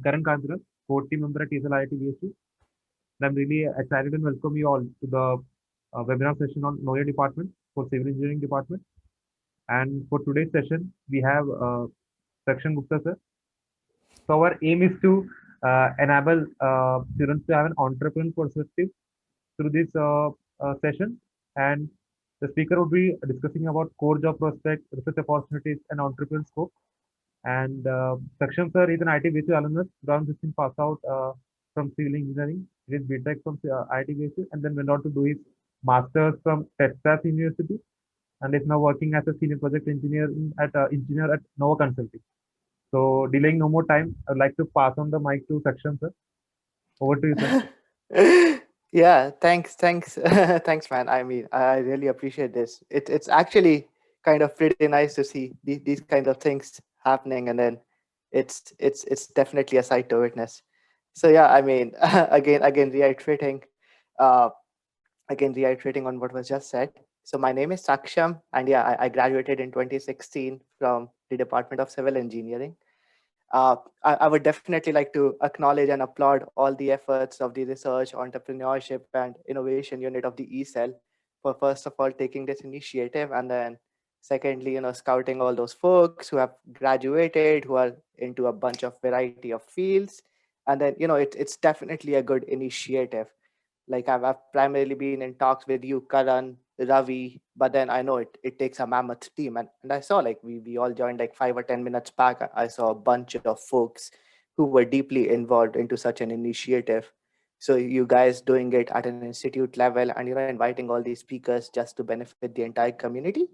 I'm Karan Kandra, core team member at TESOL IIT BSU. And I'm really excited and welcome you all to the webinar session on Know Your Department for Civil Engineering Department. And for today's session, we have Sakshan Gupta sir. So our aim is to enable students to have an entrepreneurial perspective through this session. And the speaker would be discussing about core job prospects, research opportunities, and entrepreneurial scope. And Saksham sir is an IT BSU alumnus, 2016 pass out from civil engineering. He did BTech from IT BSU and then went on to do his master's from Texas University and is now working as a senior project engineer at Nova Consulting. So delaying no more time, I'd like to pass on the mic to Saksham sir. Over to you, sir. Yeah, thanks, thanks, man. I mean, I really appreciate this. It's actually kind of pretty nice to see these kinds of things happening, and then it's definitely a sight to witness. So yeah, I mean, again uh, reiterating on what was just said. So my name is Saksham, and yeah, I graduated in 2016 from the Department of Civil Engineering. I would definitely like to acknowledge and applaud all the efforts of the research, entrepreneurship, and innovation unit of the ECEL for first of all taking this initiative, and then secondly, scouting all those folks who have graduated, who are into a bunch of variety of fields, and then it's definitely a good initiative. Like I've primarily been in talks with you, Karan, Ravi, but then I know it takes a mammoth team. And I saw like we all joined like 5 or 10 minutes back. I saw a bunch of folks who were deeply involved into such an initiative. So you guys doing it at an institute level and inviting all these speakers just to benefit the entire community.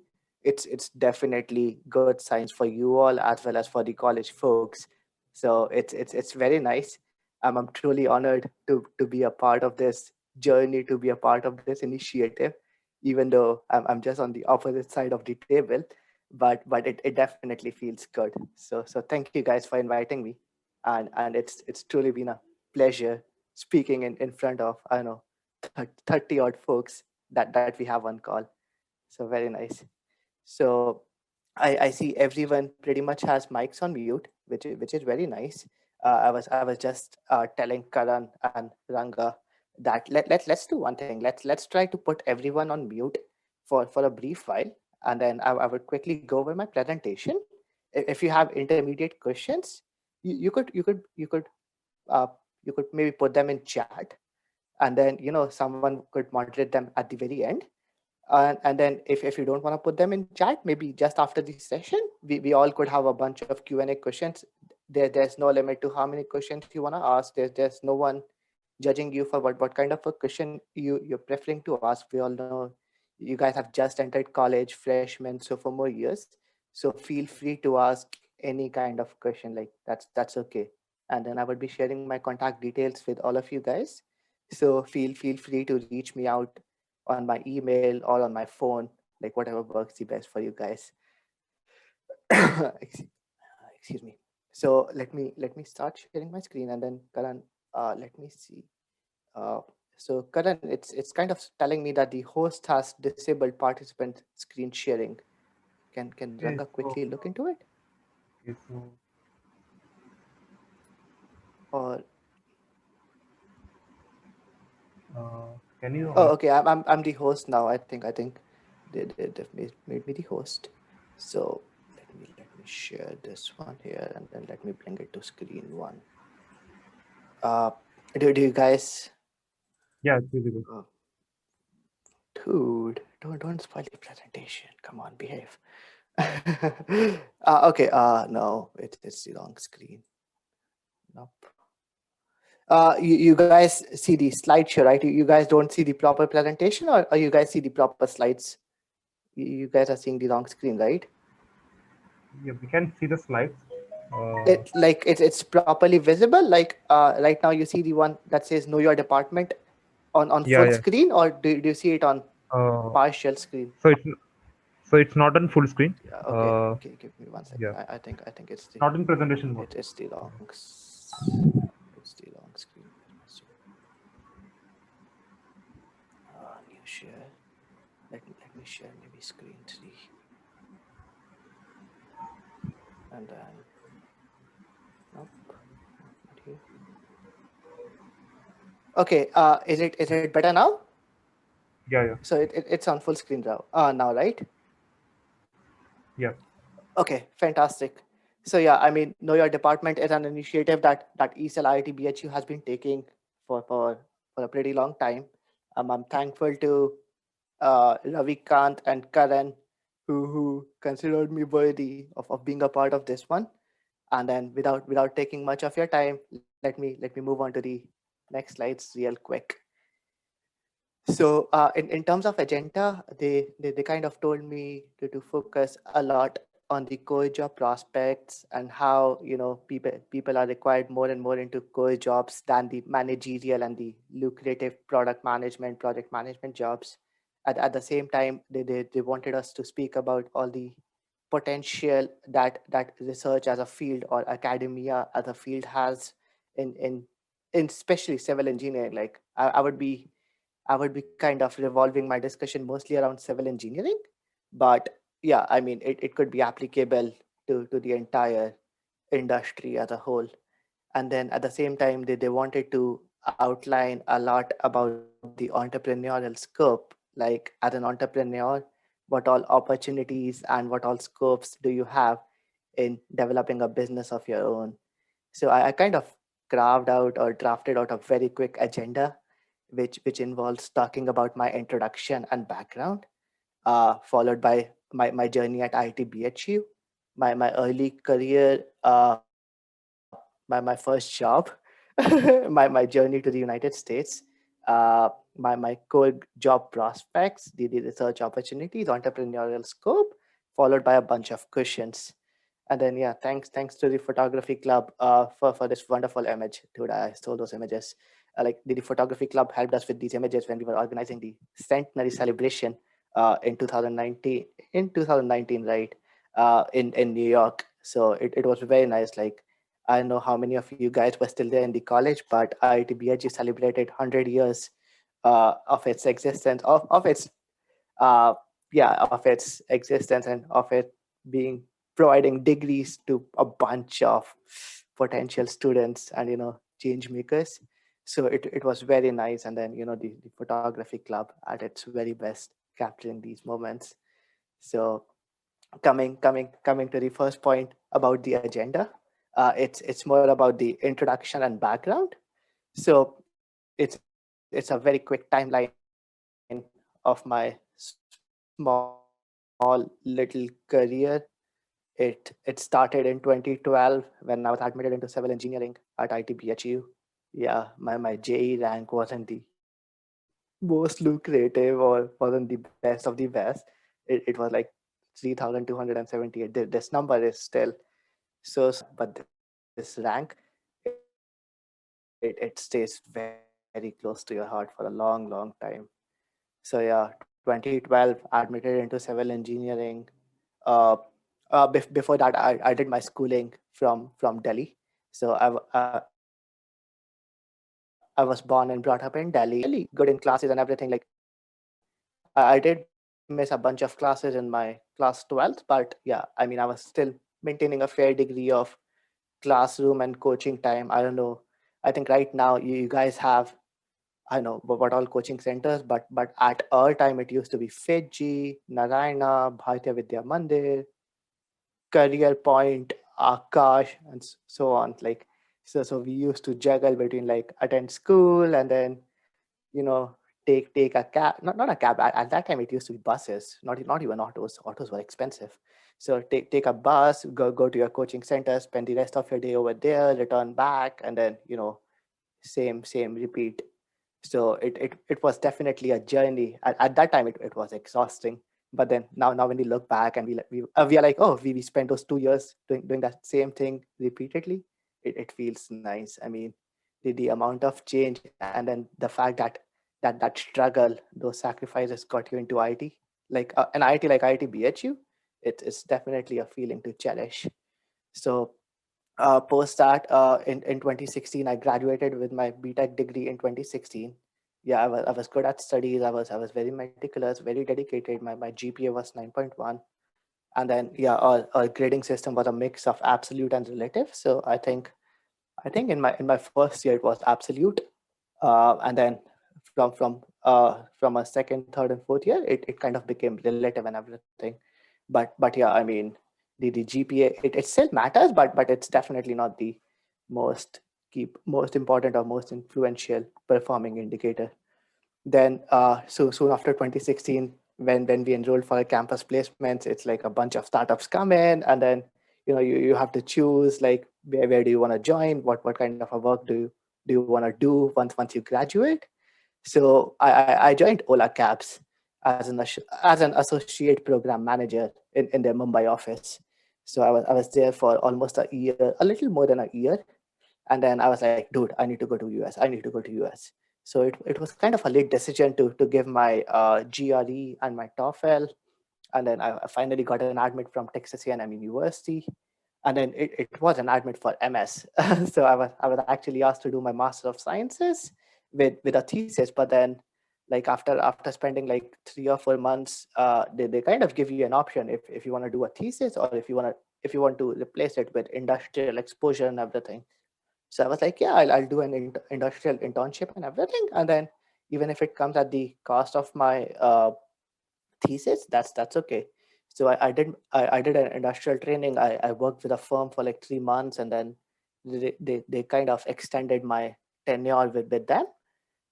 It's definitely good signs for you all as well as for the college folks. So it's very nice. I'm truly honored to be a part of this journey, to be a part of this initiative, even though I'm just on the opposite side of the table. But it definitely feels good. So thank you guys for inviting me. And it's truly been a pleasure speaking in front of, I don't know, 30 odd folks that we have on call. So very nice. So I see everyone pretty much has mics on mute, which is very nice. I was just telling Karan and Ranga that let's do one thing. Let's try to put everyone on mute for a brief while, and then I would quickly go over my presentation. If you have intermediate questions, you could uh, you could maybe put them in chat, and then someone could moderate them at the very end. And then if you don't want to put them in chat, maybe just after the session, we all could have a bunch of Q&A questions. There's no limit to how many questions you want to ask. There's no one judging you for what kind of a question you're preferring to ask. We all know you guys have just entered college, freshmen, so for more years. So feel free to ask any kind of question. Like that's okay. And then I would be sharing my contact details with all of you guys. So feel free to reach me out on my email or on my phone, like whatever works the best for you guys. excuse, excuse me. So let me start sharing my screen, and then Karan, let me see. Uh, so Karan, it's kind of telling me that the host has disabled participant screen sharing. Can Okay, Ranga quickly look into it? okay, so Or can you oh, okay, I'm the host now. I think they've made me the host. So let me share this one here, and then let me bring it to screen one. Uh, do you guys? yeah, it's really good. Oh, dude, don't spoil the presentation. Come on, behave. Okay. No, it's the wrong screen. Nope. You guys see the slideshow, right? You guys don't see the proper presentation, or you guys see the proper slides? You guys are seeing the wrong screen, right? Yeah, we can see the slides. Uh, It's properly visible. Like right now, you see the one that says "Know Your Department" on yeah, full yeah. screen, or do you see it on Uh, partial screen? so it's not on full screen. Yeah. Okay. Uh, Give me 1 second. yeah, I think not in presentation mode. it's the it's the wrong screen. Where's my new share? Let me share maybe screen 3, and then nope, not Okay, is it better now? Yeah. So it's on full screen now, right? Yeah. Okay, fantastic. So yeah, I mean, Know Your Department is an initiative that ESL IIT BHU has been taking for a pretty long time. I'm thankful to Ravikant and Karan who considered me worthy of being a part of this one. And then without taking much of your time, let me move on to the next slides real quick. So in terms of agenda, they kind of told me to focus a lot on the core job prospects and how people are required more and more into core jobs than the managerial and the lucrative project management jobs. At the same time, they wanted us to speak about all the potential that research as a field or academia as a field has in especially civil engineering. Like I would be kind of revolving my discussion mostly around civil engineering. But yeah, I mean, it could be applicable to the entire industry as a whole. And then at the same time, they wanted to outline a lot about the entrepreneurial scope. Like as an entrepreneur, what all opportunities and what all scopes do you have in developing a business of your own? So I kind of carved out or drafted out a very quick agenda, which involves talking about my introduction and background, followed by my journey at IIT BHU, my early career, my first job, my journey to the United States, my core job prospects, the research opportunities, entrepreneurial scope, followed by a bunch of questions. And then yeah, thanks to the photography club for this wonderful image, dude. I stole those images. Like the photography club helped us with these images when we were organizing the centenary celebration in 2019. In 2019, right? In New York. So it was very nice. Like I don't know how many of you guys were still there in the college, but IITBHG celebrated 100 years of its existence, of its uh, of its existence and of it being providing degrees to a bunch of potential students and change makers. So it was very nice. And then the photography club at its very best capturing these moments. So coming to the first point about the agenda, it's more about the introduction and background. So it's a very quick timeline of my small little career. It started in 2012 when I was admitted into civil engineering at ITBHU. Yeah, my JE rank wasn't the most lucrative or wasn't the best of the best. It was like 3,278. This number is still but this rank, it stays very close to your heart for a long time. So yeah, 2012 admitted into civil engineering. uh, Before that, I did my schooling from Delhi. So I was born and brought up in Delhi. Really good in classes and everything. Like I did miss a bunch of classes in my class 12th, but yeah, I mean, I was still maintaining a fair degree of classroom and coaching time. I don't know. I think right now you guys have, I know what all coaching centers, but at our time it used to be Fiji, Narayana, Bharatiya Vidya Mandir, Career Point, Akash, and so on. Like so we used to juggle between like attend school and then you know take a cab, not a cab. At that time it used to be buses, not even autos. Autos were expensive. So take a bus, go to your coaching center, spend the rest of your day over there, return back, and then same repeat. So it was definitely a journey. At that time it was exhausting. But then now when we look back and we are like, oh, we spent those 2 years doing that same thing repeatedly. It feels nice. I mean, the amount of change and then the fact that struggle, those sacrifices got you into IT, like an IT like IT BHU. It's definitely a feeling to cherish. So post that, in 2016, I graduated with my BTech degree in 2016. Yeah, I was good at studies. I was very meticulous, very dedicated. My GPA was 9.1. And then, yeah, our grading system was a mix of absolute and relative. So I think I think in my first year it was absolute, and then from a second, third, and fourth year, it kind of became relative and everything. But yeah, I mean, the GPA, it still matters, but it's definitely not the most most important or most influential performing indicator. Then so soon after 2016, when we enrolled for a campus placements, it's like a bunch of startups come in, and then you have to choose like where do you want to join, what kind of a work do you want to do once you graduate. So I joined Ola Cabs as an associate program manager in their Mumbai office. So I was there for almost a year, a little more than a year, and then I was like, dude, I need to go to US. I need to go to US. So it was kind of a late decision to give my GRE and my TOEFL, and then I finally got an admit from Texas A&M University, and then it was an admit for MS. So I was actually asked to do my Master of Sciences with a thesis, but then like after spending like 3 or 4 months, they kind of give you an option if you want to do a thesis, or if you want to replace it with industrial exposure and everything. So I was like, yeah, I'll do an industrial internship and everything, and then even if it comes at the cost of my thesis, that's okay. So I did an industrial training. I worked with a firm for like 3 months, and then they kind of extended my tenure with them.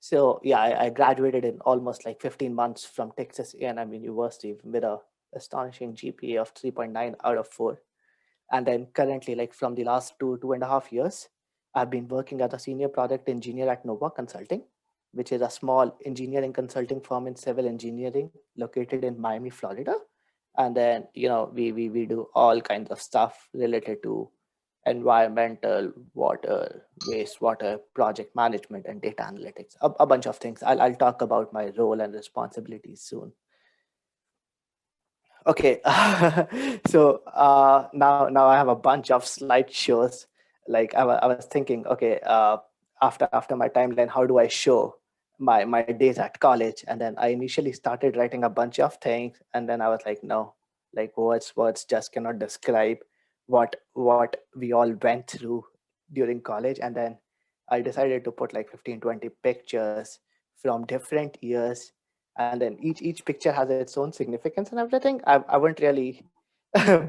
So yeah, I graduated in almost like 15 months from Texas A&M University with a astonishing GPA of 3.9 out of 4. And then currently, like from the last 2.5 years, I've been working as a senior project engineer at Nova Consulting, which is a small engineering consulting firm in civil engineering located in Miami, Florida. And then, we do all kinds of stuff related to environmental, water, wastewater, project management, and data analytics, a bunch of things. I'll talk about my role and responsibilities soon. Okay, so now I have a bunch of slideshows. Like I was thinking, okay, after my timeline, how do I show my days at college? And then I initially started writing a bunch of things, and then I was like, no, like words just cannot describe what we all went through during college. And then I decided to put like 15-20 pictures from different years, and then each picture has its own significance and everything. I won't really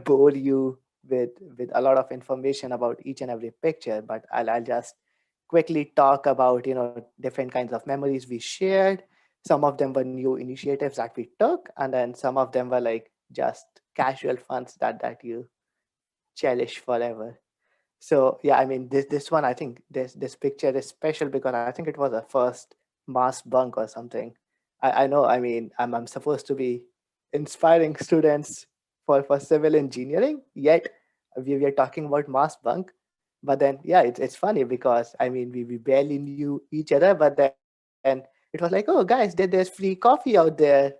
bore you with a lot of information about each and every picture, but I'll just quickly talk about different kinds of memories we shared. Some of them were new initiatives that we took, and then some of them were like just casual funs that you cherish forever. So yeah, I mean this one, I think this picture is special because I think it was a first mass bunk or something. I know, I mean, I'm supposed to be inspiring students for civil engineering, yet we are talking about mass bunk. But then yeah, it's funny because I mean we barely knew each other, but then it was like, oh guys, there's free coffee out there.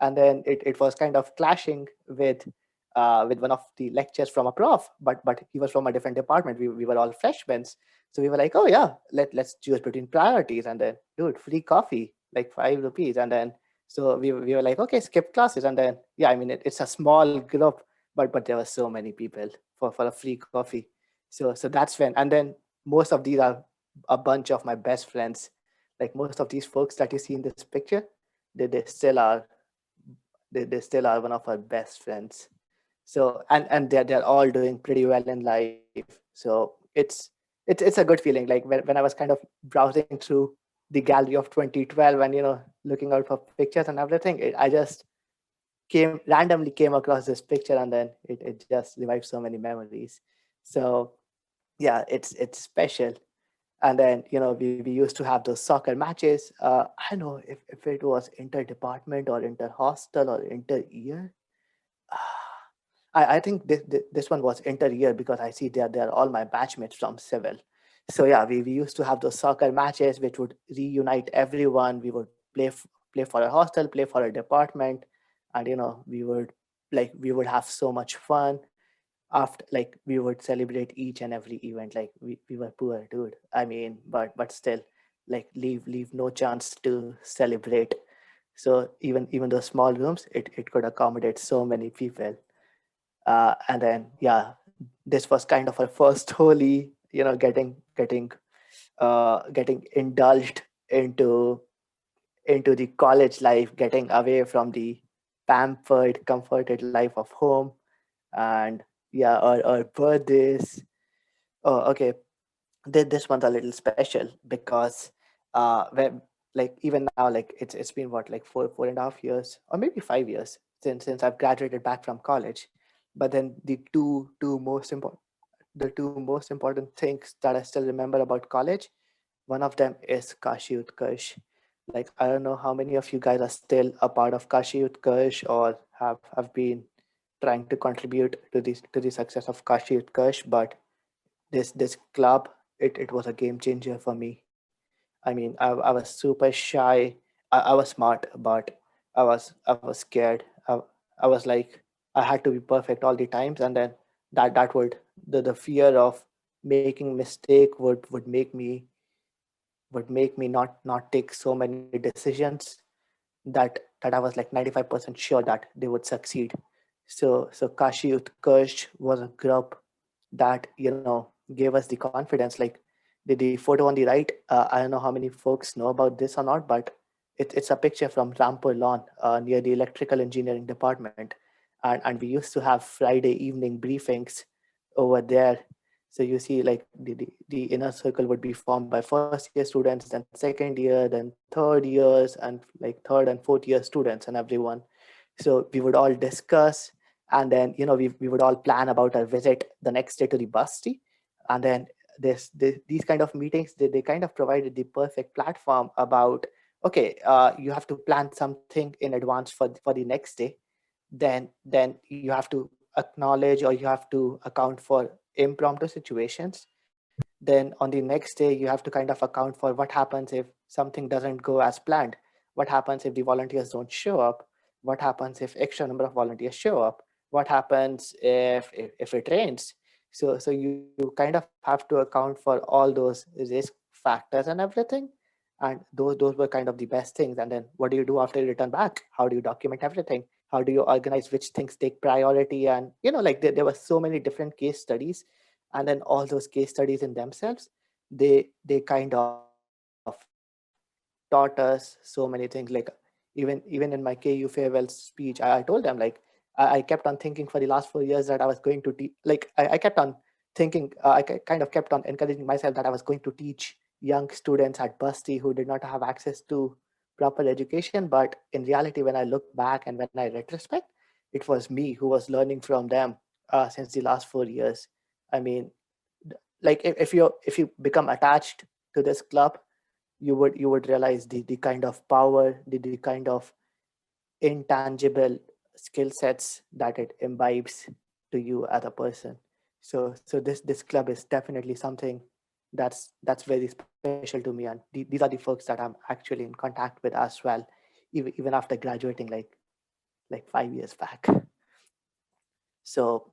And then it was kind of clashing with one of the lectures from a prof, but he was from a different department. We were all freshmen, so we were like, oh yeah, let's choose between priorities, and then dude, free coffee, like 5 rupees. And then so we were like, okay, skip classes. And then yeah, I mean it's a small group, but there were so many people for a free coffee. So that's when, and then most of these are a bunch of my best friends. Like most of these folks that you see in this picture, they still are, they still are one of our best friends. So and they're all doing pretty well in life. So it's a good feeling. Like when I was kind of browsing through the gallery of 2012 and looking out for pictures and everything, I just randomly came across this picture, and then it just revived so many memories. So yeah, it's special. And then we used to have those soccer matches. I don't know if it was inter-department or inter-hostel or inter-year. I think this one was inter-year because I see they're all my batchmates from civil. So yeah, we used to have those soccer matches which would reunite everyone. We would play for a hostel, play for a department, and we would have so much fun. After, like, we would celebrate each and every event. Like we were poor, dude. I mean, but still, like, leave no chance to celebrate. So even those small rooms, it could accommodate so many people. And then yeah, this was kind of our first Holi. getting indulged into the college life, getting away from the pampered, comforted life of home, and yeah, or birthdays. Oh, okay. This one's a little special because when, like, even now, like it's been what, like 4.5 years or maybe 5 years since I've graduated back from college. But then the two most important things that I still remember about college, one of them is Kashi Utkarsh. Like, I don't know how many of you guys are still a part of Kashi Utkarsh or have been trying to contribute to the success of Kashi Utkarsh, but this club, it was a game changer for me. I mean, I was super shy. I was smart, but I was scared. I was like, I had to be perfect all the times, and then that would the fear of making mistake would make me not take so many decisions that I was like 95% sure that they would succeed. So Kashi Utkarsh was a group that gave us the confidence. Like the photo on the right, I don't know how many folks know about this or not, but it's a picture from Rampur Lawn near the electrical engineering department, and we used to have Friday evening briefings over there. So you see, like the inner circle would be formed by first year students, then second year, then third years, and like third and fourth year students and everyone. So we would all discuss, and then we would all plan about our visit the next day to the Basti. And then these kind of meetings, they kind of provided the perfect platform about, okay, you have to plan something in advance for the next day. Then you have to acknowledge, or you have to account for impromptu situations. Then on the next day you have to kind of account for what happens if something doesn't go as planned, what happens if the volunteers don't show up, what happens if extra number of volunteers show up, what happens if it rains. So you kind of have to account for all those risk factors and everything. And those were kind of the best things. And then what do you do after you return back? How do you document everything? How do you organize which things take priority? And like there were so many different case studies. And then all those case studies in themselves, they kind of taught us so many things. Like even in my KU farewell speech, I told them, like, I kept on thinking for the last 4 years that I was going to teach. Like I kept on thinking, kind of kept on encouraging myself that I was going to teach young students at Basti who did not have access to proper education. But in reality, when I look back and when I retrospect, it was me who was learning from them since the last 4 years. I mean, like if you become attached to this club, you would realize the kind of power, the kind of intangible skill sets that it imbibes to you as a person. So this club is definitely something that's very special to me, and these are the folks that I'm actually in contact with as well, even after graduating like 5 years back. So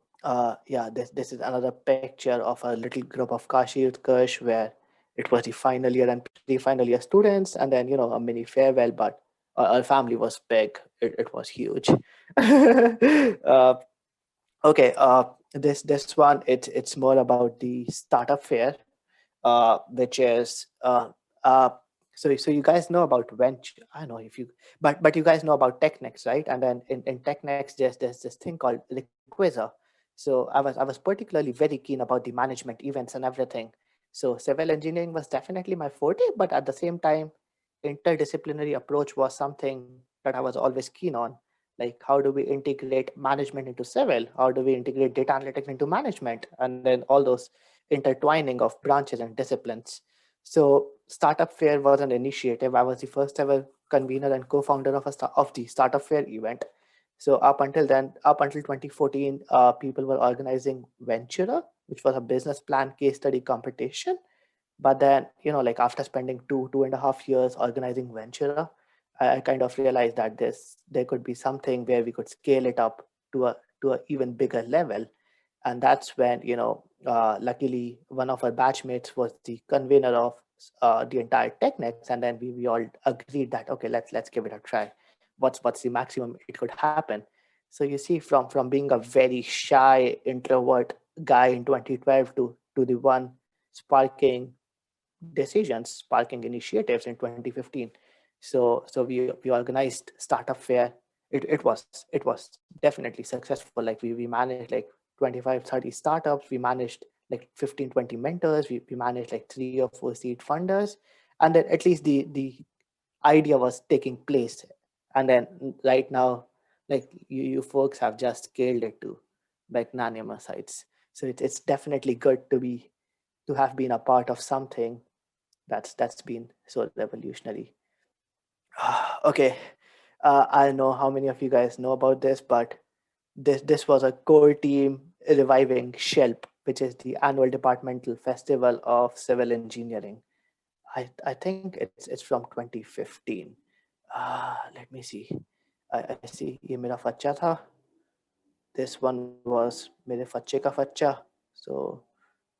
yeah, this is another picture of a little group of Kashi Utkarsh where it was the final year and pre-final year students, and then a mini farewell. But our family was big; it was huge. Okay, this one, it's more about the startup fair, which is so you guys know about venture. I don't know if you, but you guys know about TechNext, right? And then in TechNext, there's this thing called Requisa. So I was particularly very keen about the management events and everything. So civil engineering was definitely my forte, but at the same time, interdisciplinary approach was something that I was always keen on. Like, how do we integrate management into civil? How do we integrate data analytics into management? And then all those intertwining of branches and disciplines. So Startup Fair was an initiative. I was the first ever convener and co-founder of the Startup Fair event. So up until 2014, people were organizing Ventura, which was a business plan case study competition. But then, like after spending 2.5 years organizing Ventura, I kind of realized that there could be something where we could scale it up to a even bigger level. And that's when, luckily one of our batchmates was the convener of the entire TechNext, and then we all agreed that, okay, let's give it a try. What's the maximum it could happen? So you see, from being a very shy introvert guy in 2012 to the one sparking decisions, sparking initiatives in 2015. So we organized startup fair. It was definitely successful. Like we managed like 25, 30 startups. We managed like 15, 20 mentors. We managed like 3 or 4 seed funders. And then at least the idea was taking place. And then right now, like you folks have just scaled it to magnanimous heights. So it's definitely good to have been a part of something that's been so revolutionary. Okay, I don't know how many of you guys know about this, but this was a core team reviving SHELP, which is the annual departmental festival of civil engineering. I think it's from 2015. Let me see. I see ये मेरा फच्चा था. This one was मेरे फच्चे का फच्चा. So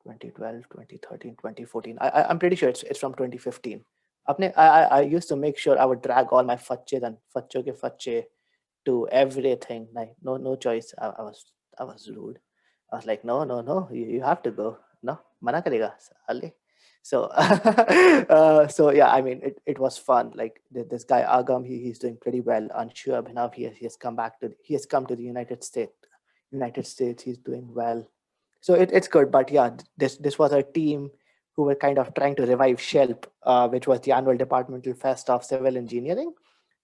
2012, 2013, 2014. I'm pretty sure it's from 2015. I used to make sure I would drag all my facces and faccho ke facce to everything. Like no choice. I was rude. I was like, no, you have to go. No, mana karega. Ale. So so yeah, I mean it was fun. Like this guy Agam, he's doing pretty well. Anshu Abhinav, he has come to the United States. He's doing well. So it's good. But yeah, this was a team who were kind of trying to revive SHELP, which was the annual departmental fest of civil engineering.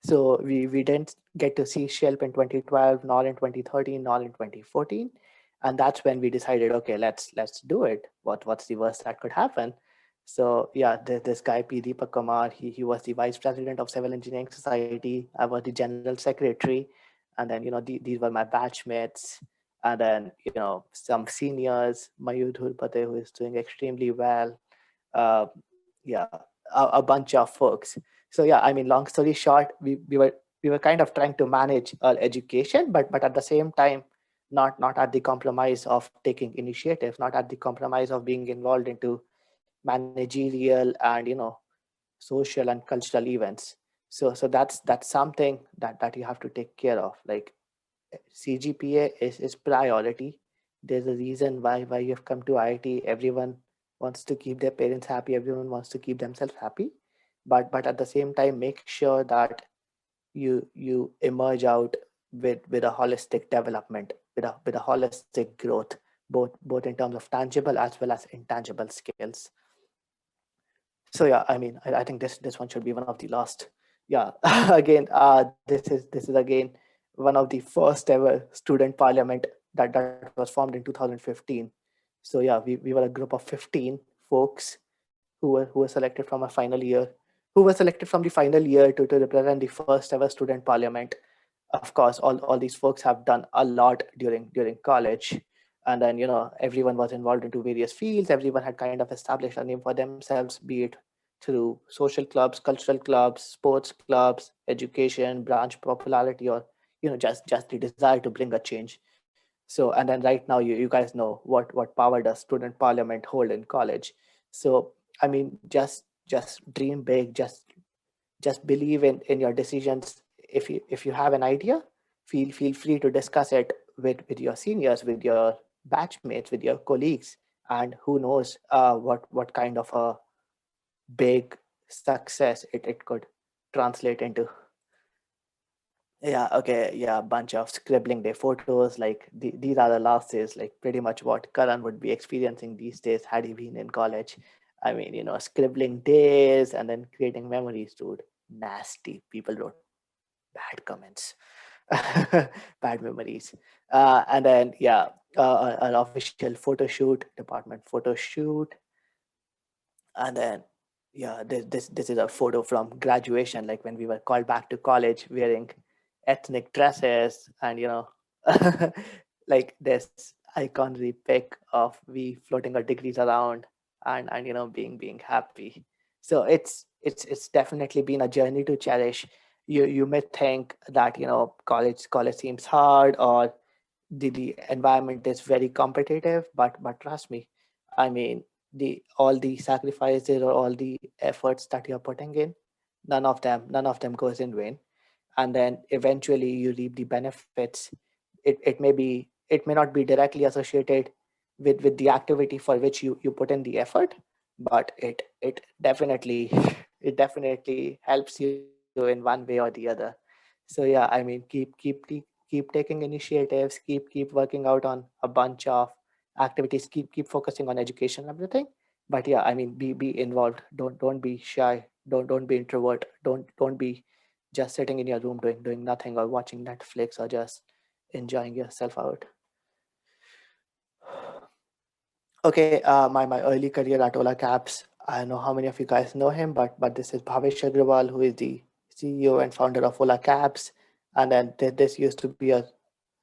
So we didn't get to see SHELP in 2012, nor in 2013, nor in 2014. And that's when we decided, okay, let's do it. What's the worst that could happen? So yeah, this guy P. Deepak Kumar, he was the vice president of Civil Engineering Society. I was the general secretary, and then these were my batchmates, and then some seniors, Mayur Dhulpate, who is doing extremely well. Uh, yeah, a bunch of folks. So yeah, I mean, long story short, we were kind of trying to manage our education, but at the same time, not at the compromise of taking initiative, not at the compromise of being involved into managerial and social and cultural events. So that's something that you have to take care of. Like CGPA is priority. There's a reason why you have come to IIT. Everyone wants to keep their parents happy. Everyone wants to keep themselves happy. But at the same time, make sure that you emerge out with a holistic development, with a holistic growth, both in terms of tangible as well as intangible skills. So yeah, I mean, I think this one should be one of the last. Yeah, again, this is again one of the first ever student parliament that was formed in 2015. So yeah, we were a group of 15 folks who were selected from a final year, who were selected from the final year to represent the first ever student parliament. Of course, all these folks have done a lot during college, and then everyone was involved into various fields. Everyone had kind of established a name for themselves, be it through social clubs, cultural clubs, sports clubs, education, branch popularity, or just the desire to bring a change. So, and then right now you guys know what power does student parliament hold in college. So I mean, just dream big, just believe in your decisions. If you have an idea, feel free to discuss it with your seniors, with your batchmates, with your colleagues, and who knows what kind of a big success it could translate into. Yeah, okay, yeah, a bunch of scribbling their photos. Like these are the last days, like pretty much what Karan would be experiencing these days had he been in college. I mean, scribbling days and then creating memories, dude. Nasty. People wrote bad comments, bad memories. And then, yeah, an official photo shoot, department photo shoot. And then, yeah, this is a photo from graduation, like when we were called back to college wearing ethnic dresses, and like this iconry pic of we floating our degrees around, and being happy. So it's definitely been a journey to cherish. You may think that college seems hard, or the environment is very competitive, but trust me, I mean, the all the sacrifices or all the efforts that you're putting in, none of them goes in vain. And then eventually you reap the benefits. It may not be directly associated with the activity for which you put in the effort, but it definitely it definitely helps you in one way or the other. So yeah, I mean, keep taking initiatives, keep working out on a bunch of activities, keep focusing on education and everything. But yeah, I mean, be involved. Don't be shy. Don't be introvert. Don't be just sitting in your room doing nothing or watching Netflix or just enjoying yourself out. Okay, my early career at Ola Cabs. I don't know how many of you guys know him, but this is Bhavesh Agrawal, who is the CEO and founder of Ola Cabs. And then this used to be a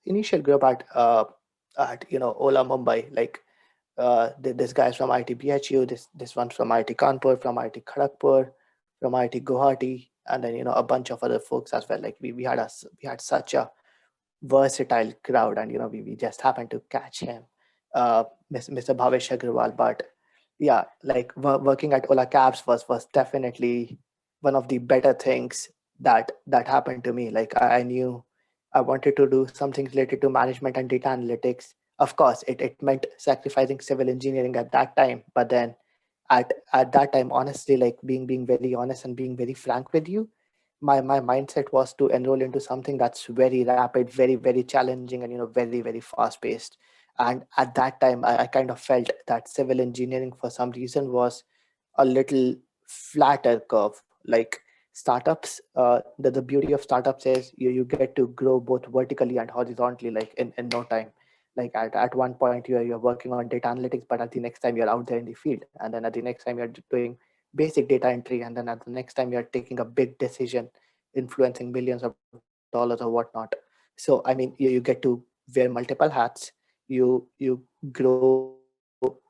initial group at Ola Mumbai. Like this guy's from IT BHU, this one's from IT Kanpur, from IT Kharagpur, from IT Guwahati, and then a bunch of other folks as well. Like we had such a versatile crowd, and we just happened to catch him, Mr. Bhavesh Agrawal. But yeah, like working at Ola Cabs was definitely one of the better things that happened to me. Like I knew I wanted to do something related to management and data analytics. Of course, it meant sacrificing civil engineering at that time, but then at that time, honestly, like being very honest and being very frank with you, my mindset was to enroll into something that's very rapid, very challenging, and very fast paced. And at that time, I kind of felt that civil engineering for some reason was a little flatter curve. Like startups, the beauty of startups is you get to grow both vertically and horizontally, like in no time. Like at one point you're working on data analytics, but at the next time you're out there in the field, and then at the next time you're doing basic data entry, and then at the next time you're taking a big decision influencing millions of dollars or whatnot. So I mean, you get to wear multiple hats. You grow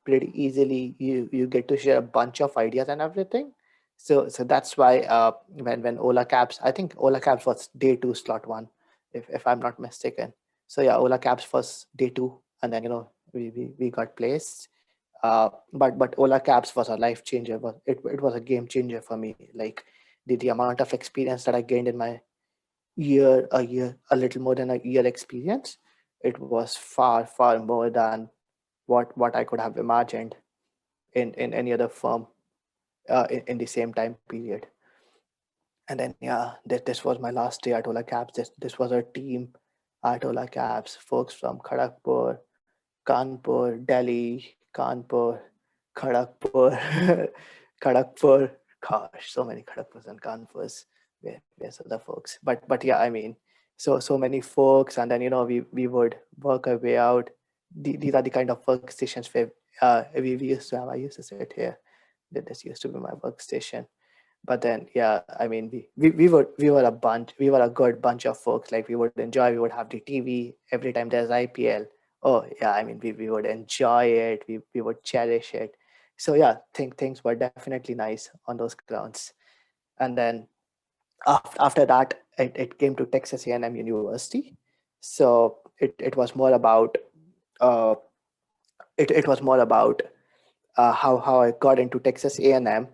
pretty easily. You get to share a bunch of ideas and everything. So that's why when Ola Cabs, I think Ola Cabs was day 2 slot 1, if I'm not mistaken. So yeah, Ola Cabs was day 2, and then we got placed. But Ola Cabs was a life changer. It was a game changer for me. Like the amount of experience that I gained in my a little more than a year experience, it was far more than what I could have imagined in any other firm in the same time period. And then yeah, this was my last day at Ola Cabs. This was our team at Ola Cabs, folks from Kharagpur, Kanpur, Delhi, Kanpur, Kharagpur, Kharagpur. Gosh, so many Kharagpurs and Kanpurs. Where's other folks? But yeah, I mean, so many folks, and then we would work our way out. These are the kind of workstations where we used to have. I used to sit here. This used to be my workstation. But then yeah, I mean, we were a bunch, we were a good bunch of folks. Like we would enjoy, we would have the TV every time there's IPL. Oh yeah, I mean, we would enjoy it, we would cherish it. So yeah, things were definitely nice on those grounds. And then after that, it came to Texas A&M University. So it was more about uh it was more about how I got into Texas A&M.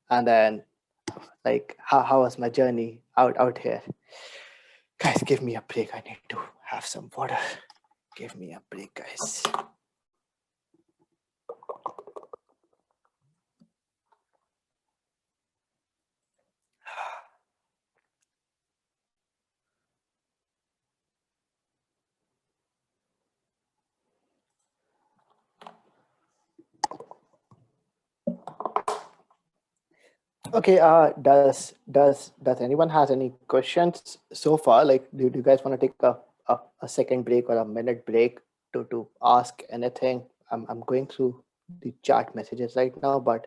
And then like how was my journey out here. Guys, give me a break, I need to have some water. Give me a break, guys. Okay, does anyone has any questions so far? Like, do you guys want to take a second break or a minute break to ask anything? I'm going through the chat messages right now, but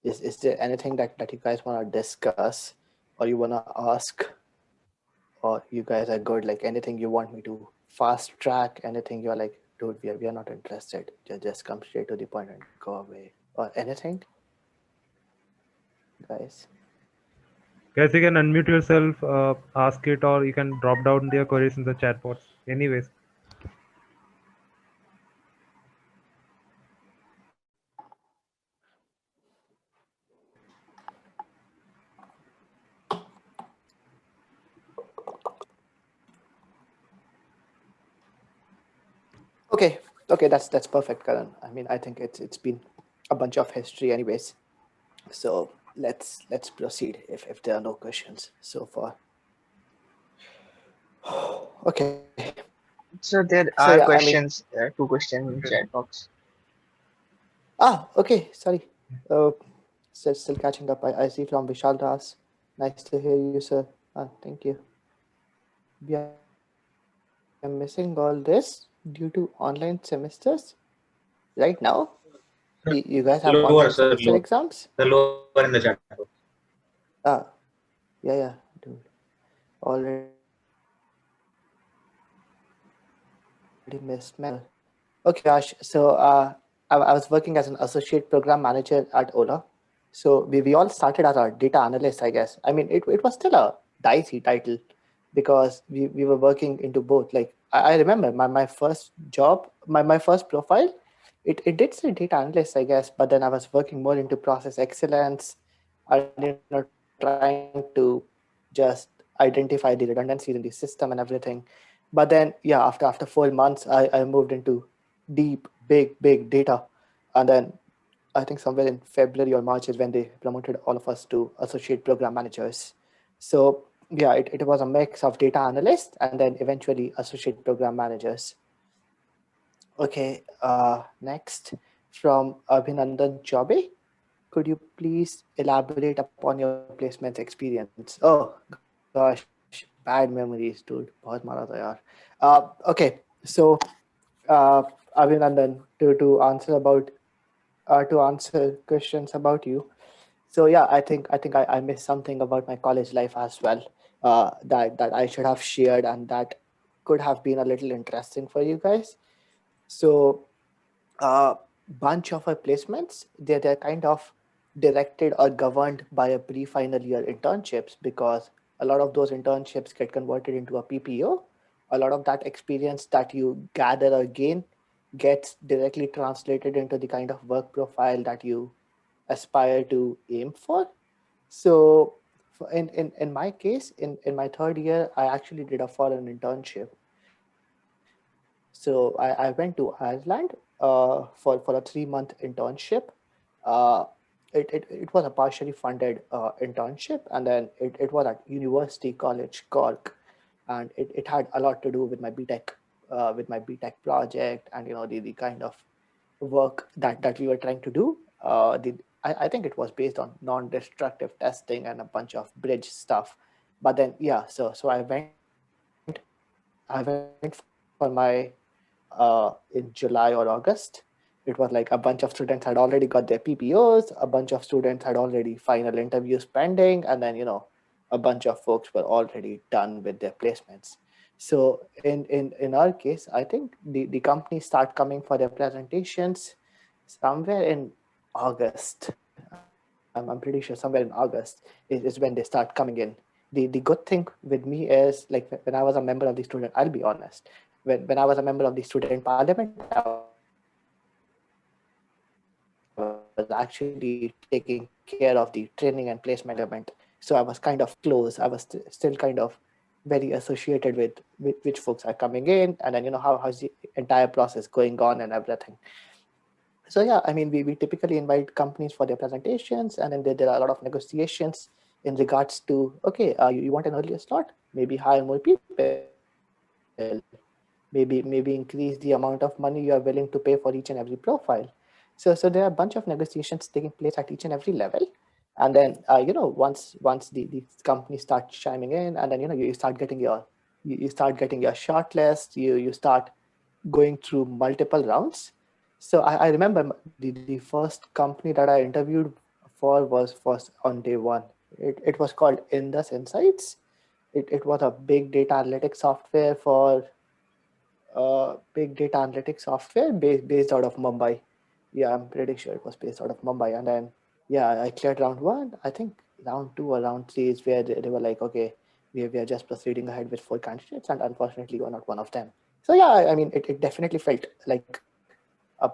is there anything that you guys want to discuss or you want to ask, or you guys are good? Like anything you want me to fast track, anything you're like, dude, we are not interested. Just come straight to the point and go away, or anything, guys. Guys, you can unmute yourself, ask it, or you can drop down their queries in the chat box. Anyways, Okay, Okay, that's perfect, Karan. I mean, I think it's been a bunch of history, anyways. So let's proceed if there are no questions so far. Okay. So there So are yeah, I mean, questions, 2 questions in Okay. chat box. okay, sorry. Uh, still catching up. I see from Vishal Das. Nice to hear you, sir. Thank you. We are missing all this due to online semesters right now. You guys have online semester Lower, sir, exams? lower. The lower in the chat box. Ah, yeah, dude. Already missed many of them. Okay, Ash. So I was working as an associate program manager at Ola. So we all started as a data analyst, I guess. I mean, it was still a dicey title because we were working into both. Like I remember my first job, my first profile, it did say data analyst, I guess, but then I was working more into process excellence and trying to just identify the redundancies in the system and everything. But then after 4 months I moved into deep big data, and then I think somewhere in February or March is when they promoted all of us to associate program managers. So yeah, it was a mix of data analysts and then eventually associate program managers. Okay, next from Abhinandan Chaube. Could you please elaborate upon your placements experience? Oh gosh, bad memories, dude. बहुत मारा था यार. Okay, so Abhinandan, to answer about to answer questions about you. So yeah, I missed something about my college life as well. That I should have shared, and that could have been a little interesting for you guys. So bunch of our placements, they're kind of directed or governed by a pre-final year internships, because a lot of those internships get converted into a PPO. A lot of that experience that you gather or gain gets directly translated into the kind of work profile that you aspire to aim for. So in my case, in my third year, I actually did a foreign internship. So I went to Ireland for a 3-month internship. Uh, it was a partially funded internship, and then it was at University College Cork, and it had a lot to do with my BTech project, and the kind of work that we were trying to do. I think it was based on non-destructive testing and a bunch of bridge stuff. But then so I went for my in July or August. It was like a bunch of students had already got their PPOs, a bunch of students had already final interviews pending, and then a bunch of folks were already done with their placements. So in our case, I think the companies start coming for their presentations somewhere in August. I'm pretty sure somewhere in August is when they start coming in. The good thing with me is, like, when I was a member of the student, I'll be honest, when I was a member of the student parliament, I was actually taking care of the training and placement element. So I was kind of close. I was still kind of very associated with which folks are coming in, and then how's the entire process going on and everything. So yeah, I mean, we typically invite companies for their presentations, and then there are a lot of negotiations in regards to, okay, you want an earlier slot, maybe hire more people, maybe increase the amount of money you are willing to pay for each and every profile. So there are a bunch of negotiations taking place at each and every level. And then once the company starts chiming in, and then you start getting your short list, you start going through multiple rounds. So I remember the first company that I interviewed for was on day one. It was called Indus Insights. It was a big data analytics software based out of Mumbai. Yeah, I'm pretty sure it was based out of Mumbai. And then I cleared round one. I think round two or round three is where they were like, okay, we are just proceeding ahead with 4 candidates, and unfortunately you're not one of them. So yeah, I mean, it definitely felt like a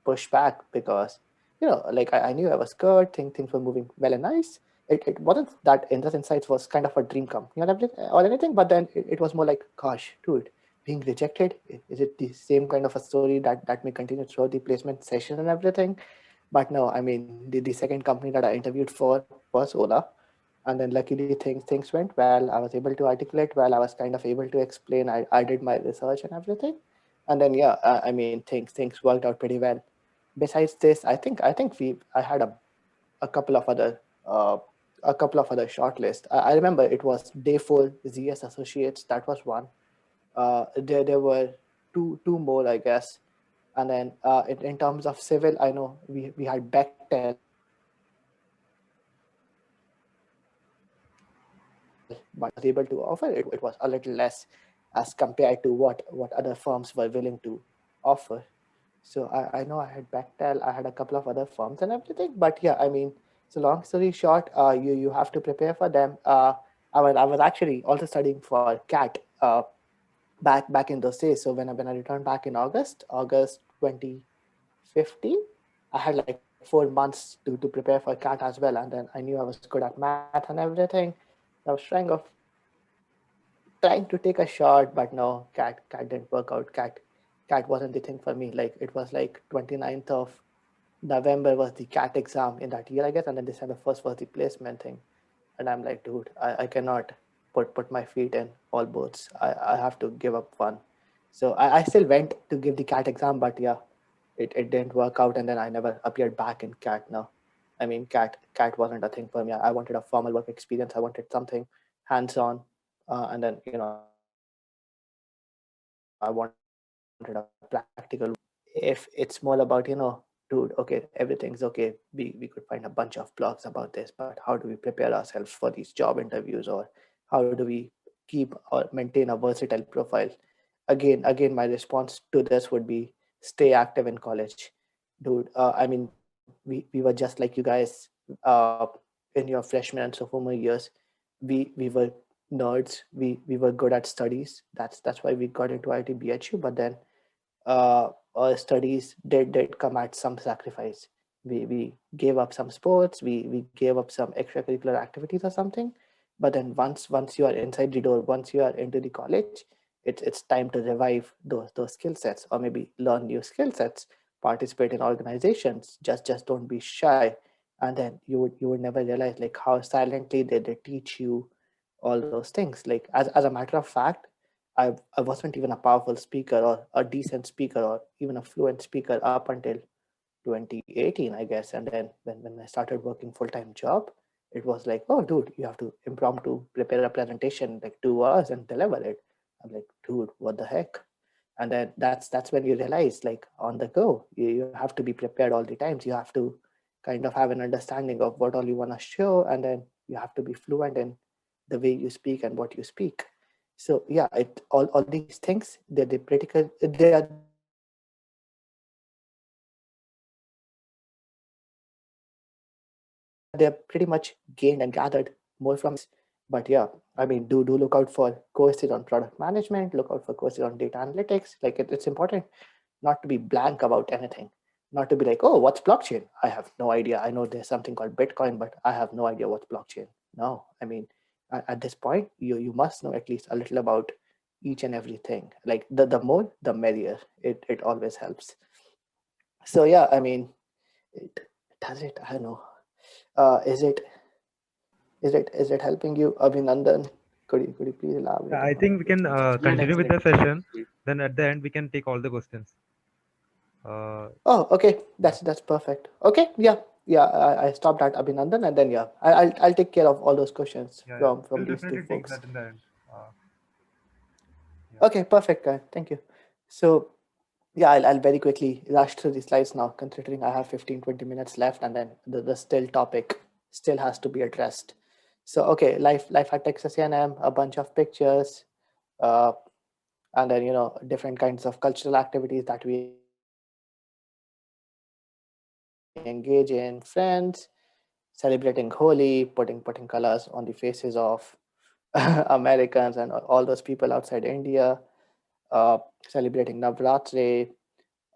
pushback, because like I knew I was good, things were moving well and nice. It wasn't that Indus Insights was kind of a dream company or anything, but then it was more like, gosh, dude, being rejected? Is it the same kind of a story that may continue throughout the placement session and everything? But no, I mean, the second company that I interviewed for was Ola. And then luckily things went well. I was able to articulate well. I was kind of able to explain. I did my research and everything. And then, yeah, I mean, things worked out pretty well. Besides this, I think I had a couple of other shortlists. I remember it was Day 4 ZS Associates. That was one. There were two more, I guess. And then in terms of civil, I know we had Bechtel, but was able to offer it was a little less as compared to what other firms were willing to offer. So I know I had Bechtel, I had a couple of other firms and everything, but yeah, I mean, so long story short, you have to prepare for them. I was actually also studying for CAT back in those days. So when I returned back in August 2015, I had like 4 months to prepare for CAT as well, and then I knew I was good at math and everything. I was trying to take a shot, but no, CAT didn't work out. CAT wasn't the thing for me. Like it was like 29th of November was the CAT exam in that year, I guess, and then December 1st was the placement thing. And I'm like, dude, I cannot put my feet in all boats. I have to give up one. So I still went to give the CAT exam, but yeah, it didn't work out, and then I never appeared back in CAT now. I mean, CAT wasn't a thing for me. I wanted a formal work experience. I wanted something hands-on, and then I wanted a practical. If it's more about dude, okay, everything's okay. We could find a bunch of blogs about this, but how do we prepare ourselves for these job interviews, or how do we keep or maintain a versatile profile? Again, my response to this would be stay active in college, dude. I mean, we were just like you guys uh, in your freshman and sophomore years. We were nerds. We were good at studies. That's why we got into ITBHU. But then our studies did come at some sacrifice. We gave up some sports. We gave up some extracurricular activities or something. But then once you are inside the door, once you are into the college, it's time to revive those skill sets, or maybe learn new skill sets. Participate in organizations. Just don't be shy. And then you would never realize like how silently they teach you all those things. Like as a matter of fact, I wasn't even a powerful speaker or a decent speaker or even a fluent speaker up until 2018, I guess. And then when I started working full-time job, it was like, oh, dude, you have to impromptu prepare a presentation like 2 hours and deliver it. I'm like, dude, what the heck? And then that's when you realize, like on the go, you have to be prepared all the times. You have to kind of have an understanding of what all you want to show, and then you have to be fluent in the way you speak and what you speak. So yeah, all these things, they're pretty much gained and gathered more from. But yeah, I mean, do look out for courses on product management, look out for courses on data analytics. Like it's important not to be blank about anything, not to be like, oh, what's blockchain? I have no idea. I know there's something called Bitcoin, but I have no idea what's blockchain. No, I mean, at this point, you must know at least a little about each and everything. Like the more, the merrier. It always helps. So yeah, I mean, does it? I don't know. Is it helping you, Abhinandan? Could you please elaborate? I think we can continue with the session. Then at the end, we can take all the questions. Oh, okay. That's perfect. Okay, yeah. I stopped at Abhinandan, and then yeah, I'll take care of all those questions from we'll these two definitely take folks. that in the end. Okay, perfect, guy. Thank you. So yeah, I'll very quickly rush through the slides now, considering I have 15-20 minutes left, and then the still topic still has to be addressed. So okay, life at Texas A&M, a bunch of pictures, and then different kinds of cultural activities that we engage in, friends, celebrating Holi, putting colors on the faces of Americans and all those people outside India, celebrating Navratri,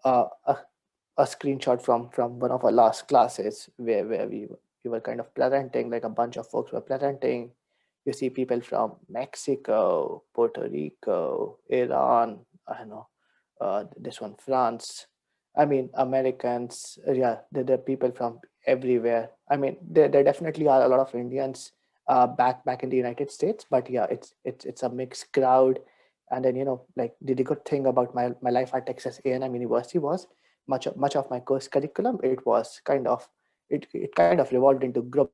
a screenshot from one of our last classes where we were kind of presenting, like a bunch of folks were presenting, you see people from Mexico, Puerto Rico, Iran, I don't know, this one, France. I mean, Americans, yeah, there are people from everywhere. I mean, there definitely are a lot of Indians back in the United States, but yeah, it's a mixed crowd. And then, like the good thing about my life at Texas A&M University was much of my course curriculum, it was kind of it kind of revolved into group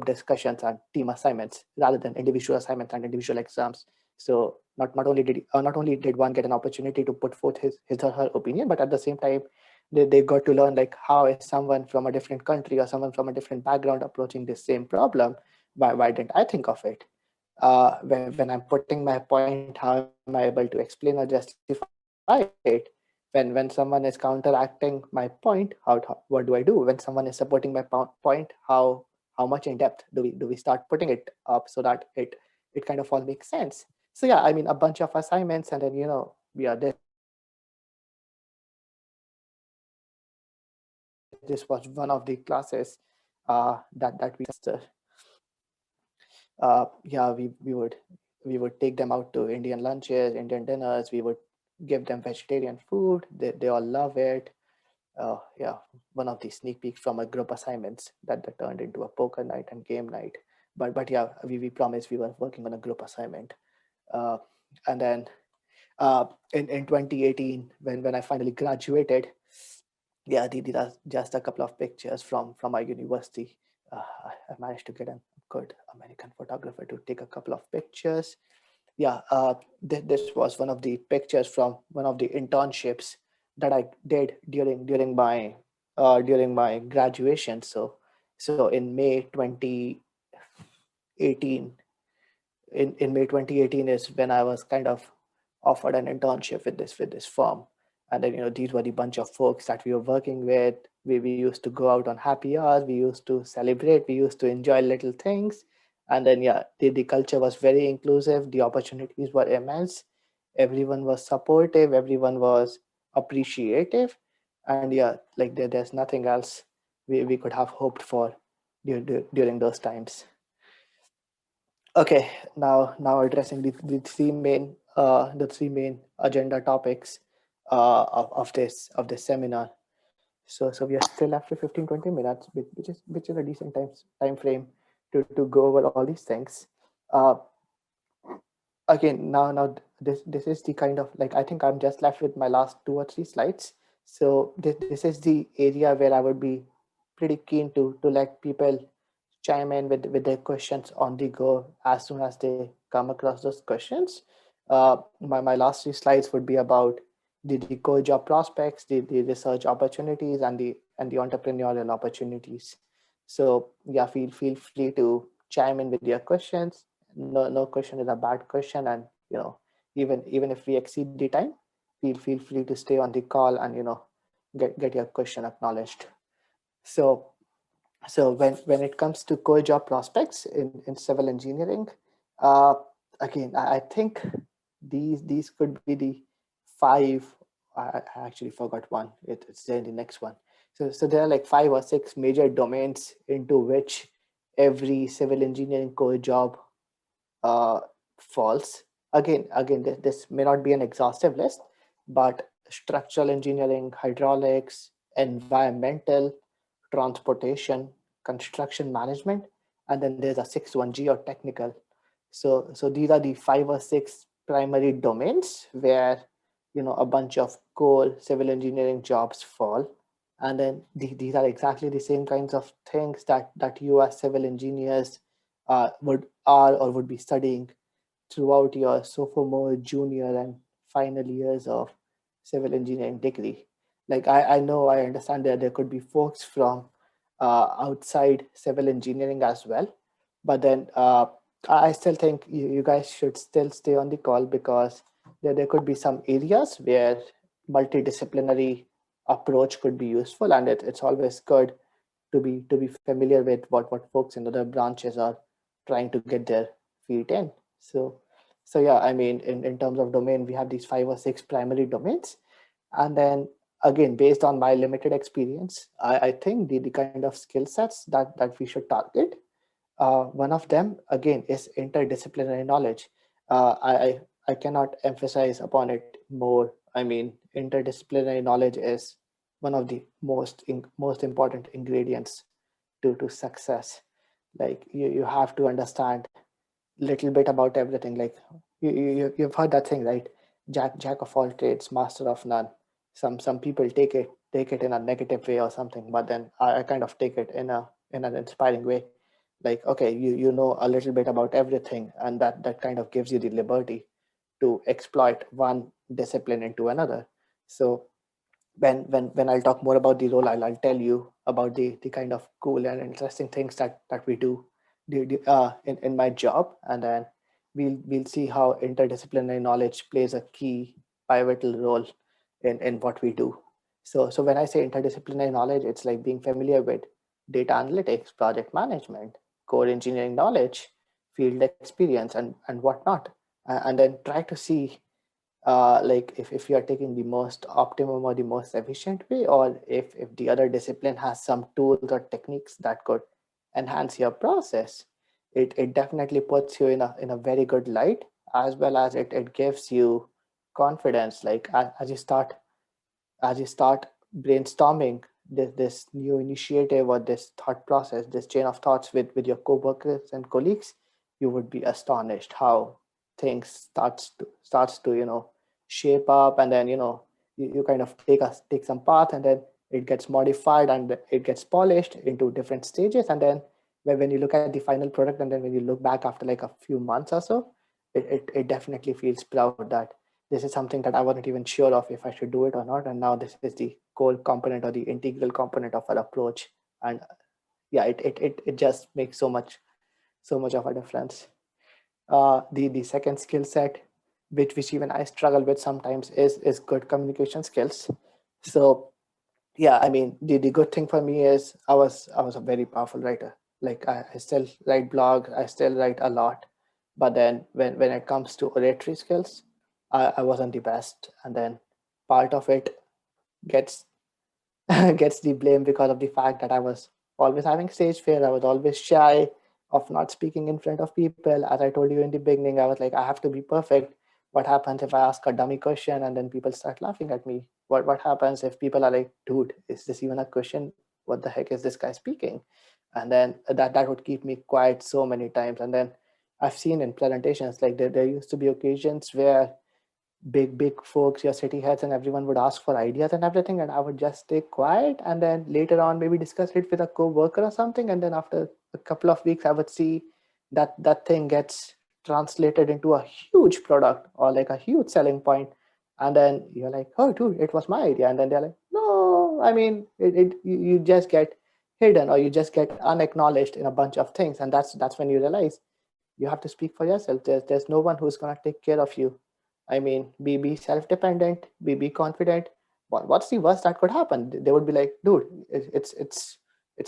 discussions and team assignments rather than individual assignments and individual exams. So not only did one get an opportunity to put forth his or her opinion, but at the same time they got to learn like how is someone from a different country or someone from a different background approaching this same problem. Why didn't I think of it? When I'm putting my point, how am I able to explain or justify it? When someone is counteracting my point, what do I do? When someone is supporting my point, how much in depth do we start putting it up so that it kind of all makes sense? So yeah, I mean, a bunch of assignments, and then this was one of the classes that we yeah, we would take them out to Indian lunches, Indian dinners. We would give them vegetarian food. They all love it. Yeah, one of the sneak peeks from a group assignments that turned into a poker night and game night. But yeah, we promised we were working on a group assignment. And then in 2018, when I finally graduated, yeah, these are just a couple of pictures from our university. I managed to get a good American photographer to take a couple of pictures. Yeah, this was one of the pictures from one of the internships that I did during my graduation. So in May 2018, in May 2018 is when I was kind of offered an internship with this firm. And then, these were the bunch of folks that we were working with. We used to go out on happy hours. We used to celebrate. We used to enjoy little things. And then, yeah, the culture was very inclusive. The opportunities were immense. Everyone was supportive. Everyone was appreciative. And yeah, like there's nothing else we could have hoped for during those times. Okay, now addressing the three main agenda topics of this seminar. So we are still after 15-20 minutes, which is a decent time frame to go over all these things. Again, now this is the kind of, like, I think I'm just left with my last 2 or 3 slides. So this is the area where I would be pretty keen to let people chime in with their questions on the go as soon as they come across those questions. My last 3 slides would be about the core job prospects, the research opportunities, and the entrepreneurial opportunities. So yeah, feel free to chime in with your questions. No question is a bad question, and even if we exceed the time, feel free to stay on the call and get your question acknowledged. So when it comes to core job prospects in civil engineering, again, I think these could be the 5. I actually forgot one. It's there in the next one. So there are like 5 or 6 major domains into which every civil engineering core job falls. Again, this may not be an exhaustive list, but structural engineering, hydraulics, environmental, transportation, construction management, and then there's a 6th one, geotechnical. So these are the 5 or 6 primary domains where a bunch of core civil engineering jobs fall. And then these are exactly the same kinds of things that you as civil engineers would be studying throughout your sophomore, junior, and final years of civil engineering degree. Like I know, I understand that there could be folks from outside civil engineering as well, but then I still think you guys should still stay on the call, because there could be some areas where multidisciplinary approach could be useful, and it's always good to be familiar with what folks in other branches are trying to get their feet in. So yeah, I mean, in terms of domain, we have these 5 or 6 primary domains. And then again, based on my limited experience, I think the kind of skill sets that we should target One of them, again, is interdisciplinary knowledge. I cannot emphasize upon it more. I mean, interdisciplinary knowledge is one of the most important ingredients to success. Like you have to understand little bit about everything. Like you've heard that thing, right? Jack of all trades, master of none. Some people take it in a negative way or something, but then I kind of take it in an inspiring way. Like, okay, you know a little bit about everything, and that kind of gives you the liberty to exploit one discipline into another. So when I'll talk more about the role, I'll tell you about the kind of cool and interesting things that we do in my job, and then we'll see how interdisciplinary knowledge plays a key pivotal role in what we do. So when I say interdisciplinary knowledge, it's like being familiar with data analytics, project management, core engineering knowledge, field experience, and whatnot, and then try to see like if you are taking the most optimum or the most efficient way, or if the other discipline has some tools or techniques that could enhance your process. It definitely puts you in a very good light, as well as it gives you confidence. Like as you start brainstorming this new initiative or this thought process, this chain of thoughts with your coworkers and colleagues, you would be astonished how things starts to shape up, and then you kind of take some path, and then it gets modified and it gets polished into different stages, and then when you look at the final product, and then when you look back after like a few months or so, it definitely feels proud that this is something that I wasn't even sure of if I should do it or not. And now this is the core component or the integral component of our approach. And yeah, it just makes so much of a difference. The second skill set, which even I struggle with sometimes, is good communication skills. So yeah, I mean, the good thing for me is I was a very powerful writer. Like I still write blogs, I still write a lot, but then when it comes to oratory skills, I wasn't the best, and then part of it gets gets the blame because of the fact that I was always having stage fear. I was always shy of not speaking in front of people. As I told you in the beginning, I was like, I have to be perfect. What happens if I ask a dummy question and then people start laughing at me? What happens if people are like, dude, is this even a question? What the heck is this guy speaking? And then that would keep me quiet so many times. And then I've seen in presentations, like there used to be occasions where big folks, your city heads and everyone would ask for ideas and everything, and I would just stay quiet, and then later on maybe discuss it with a co-worker or something, and then after a couple of weeks I would see that thing gets translated into a huge product or like a huge selling point, and then you're like, oh dude, it was my idea, and then they're like, no, I mean you just get hidden, or you just get unacknowledged in a bunch of things, and that's when you realize you have to speak for yourself. There's no one who's going to take care of you. I mean, be self-dependent, be confident. What's the worst that could happen? They would be like, dude, it's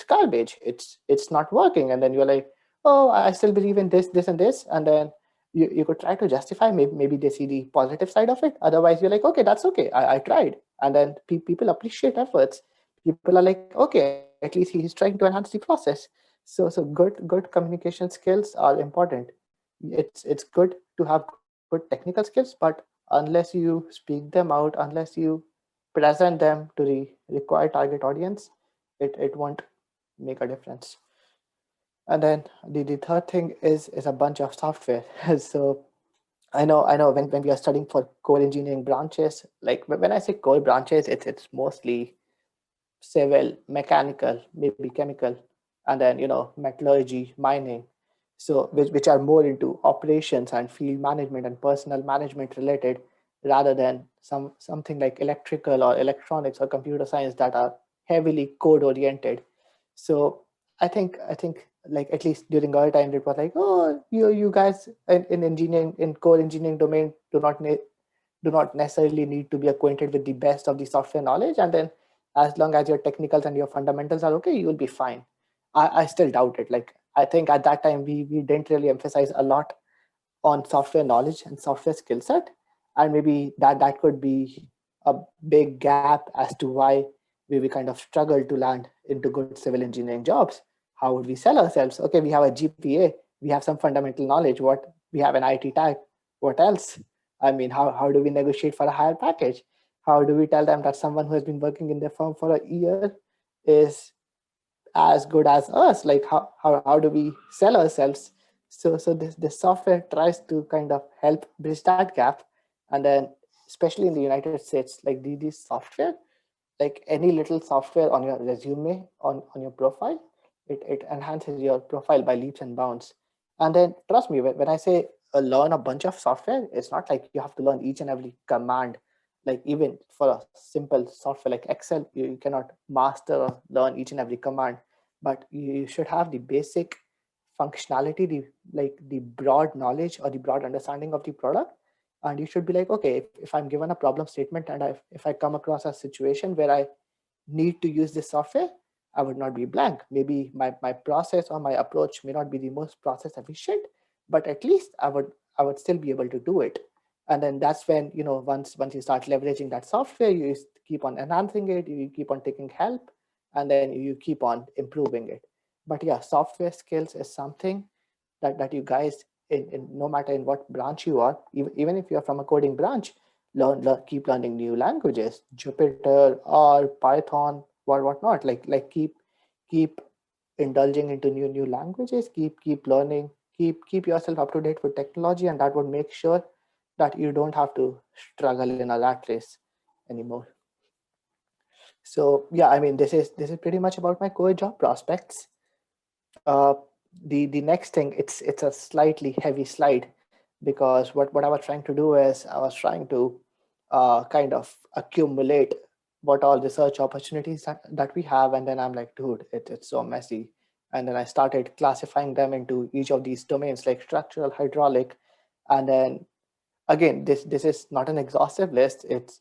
garbage. It's not working. And then you're like, oh, I still believe in this and this. And then you could try to justify. Maybe they see the positive side of it. Otherwise, you're like, okay, that's okay. I tried. And then people appreciate efforts. People are like, okay, at least he's trying to enhance the process. So good communication skills are important. It's good to have good technical skills, but unless you speak them out, unless you present them to the required target audience, it won't make a difference. And then the third thing is a bunch of software. So I know when we are studying for core engineering branches, like when I say core branches, it's mostly civil, mechanical, maybe chemical, and then metallurgy, mining. So which are more into operations and field management and personal management related, rather than something like electrical or electronics or computer science that are heavily code oriented. So I think like at least during our time it was like, oh, you guys in engineering, in core engineering domain, do not necessarily need to be acquainted with the best of the software knowledge, and then as long as your technicals and your fundamentals are okay, you'll be fine. I still doubt it. Like I think at that time we didn't really emphasize a lot on software knowledge and software skill set, and maybe that could be a big gap as to why we kind of struggle to land into good civil engineering jobs. how would we sell ourselves? Okay, we have a GPA, we have some fundamental knowledge. What we have an IT tag. What else? I mean, how do we negotiate for a higher package? How do we tell them that someone who has been working in their firm for a year is as good as us? Like how do we sell ourselves? So this software tries to kind of help bridge that gap. And then especially in the United States, like these software, like any little software on your resume, on your profile, it enhances your profile by leaps and bounds. And then trust me, when I say learn a bunch of software, it's not like you have to learn each and every command. Like even for a simple software like Excel, you cannot master or learn each and every command, but you should have the basic functionality, the broad knowledge or the broad understanding of the product. And you should be like, okay, if I'm given a problem statement and if I come across a situation where I need to use this software, I would not be blank. Maybe my process or my approach may not be the most process efficient, but at least I would still be able to do it. And then that's when, once you start leveraging that software, you keep on enhancing it, you keep on taking help, and then you keep on improving it. But yeah, software skills is something that you guys, in no matter in what branch you are, even if you're from a coding branch, keep learning new languages, Jupyter or Python, whatnot. Like keep indulging into new languages, keep learning, keep yourself up to date with technology, and that would make sure that you don't have to struggle in a rat race anymore. So yeah, I mean, this is pretty much about my core job prospects. The next thing, it's a slightly heavy slide, because what I was trying to do is I was trying to kind of accumulate what all research opportunities that we have, and then I'm like, dude, it's so messy. And then I started classifying them into each of these domains, like structural, hydraulic, and then again, this is not an exhaustive list. It's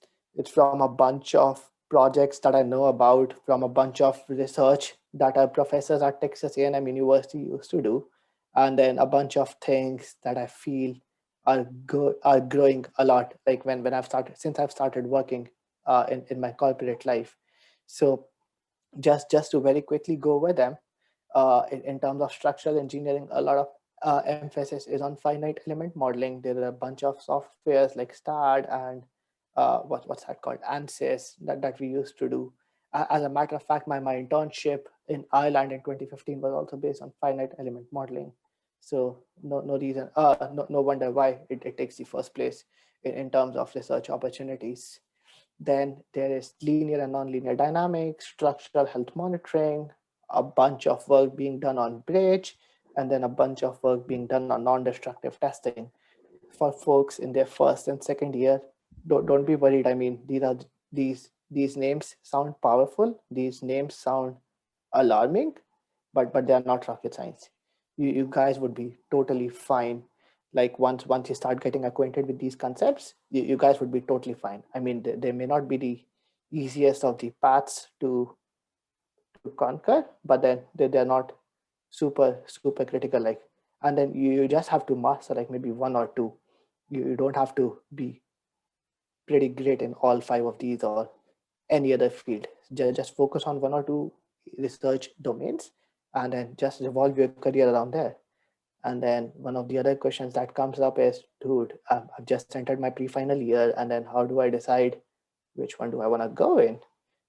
from a bunch of projects that I know about, from a bunch of research that our professors at Texas A&M University used to do, and then a bunch of things that I feel are growing a lot. Like when I've started working in my corporate life. So just to very quickly go over them, in terms of structural engineering, a lot of emphasis is on finite element modeling. There are a bunch of softwares like STAAD and what's that called, ANSYS, that we used to do. As a matter of fact, my internship in Ireland in 2015 was also based on finite element modeling. So no reason, no wonder why it takes the first place in terms of research opportunities. Then there is linear and nonlinear dynamics, structural health monitoring, a bunch of work being done on bridge, and then a bunch of work being done on non-destructive testing. For folks in their first and second year, don't be worried. I mean, these names sound powerful. These names sound alarming, but they are not rocket science. You guys would be totally fine. Like once you start getting acquainted with these concepts, you guys would be totally fine. I mean, they may not be the easiest of the paths to conquer, but then they're not super critical. Like, and then you just have to master like maybe one or two. You don't have to be pretty great in all five of these or any other field. Just focus on one or two research domains, and then just revolve your career around there. And then one of the other questions that comes up is, dude, I've just entered my pre-final year, and then how do I decide which one do I want to go in?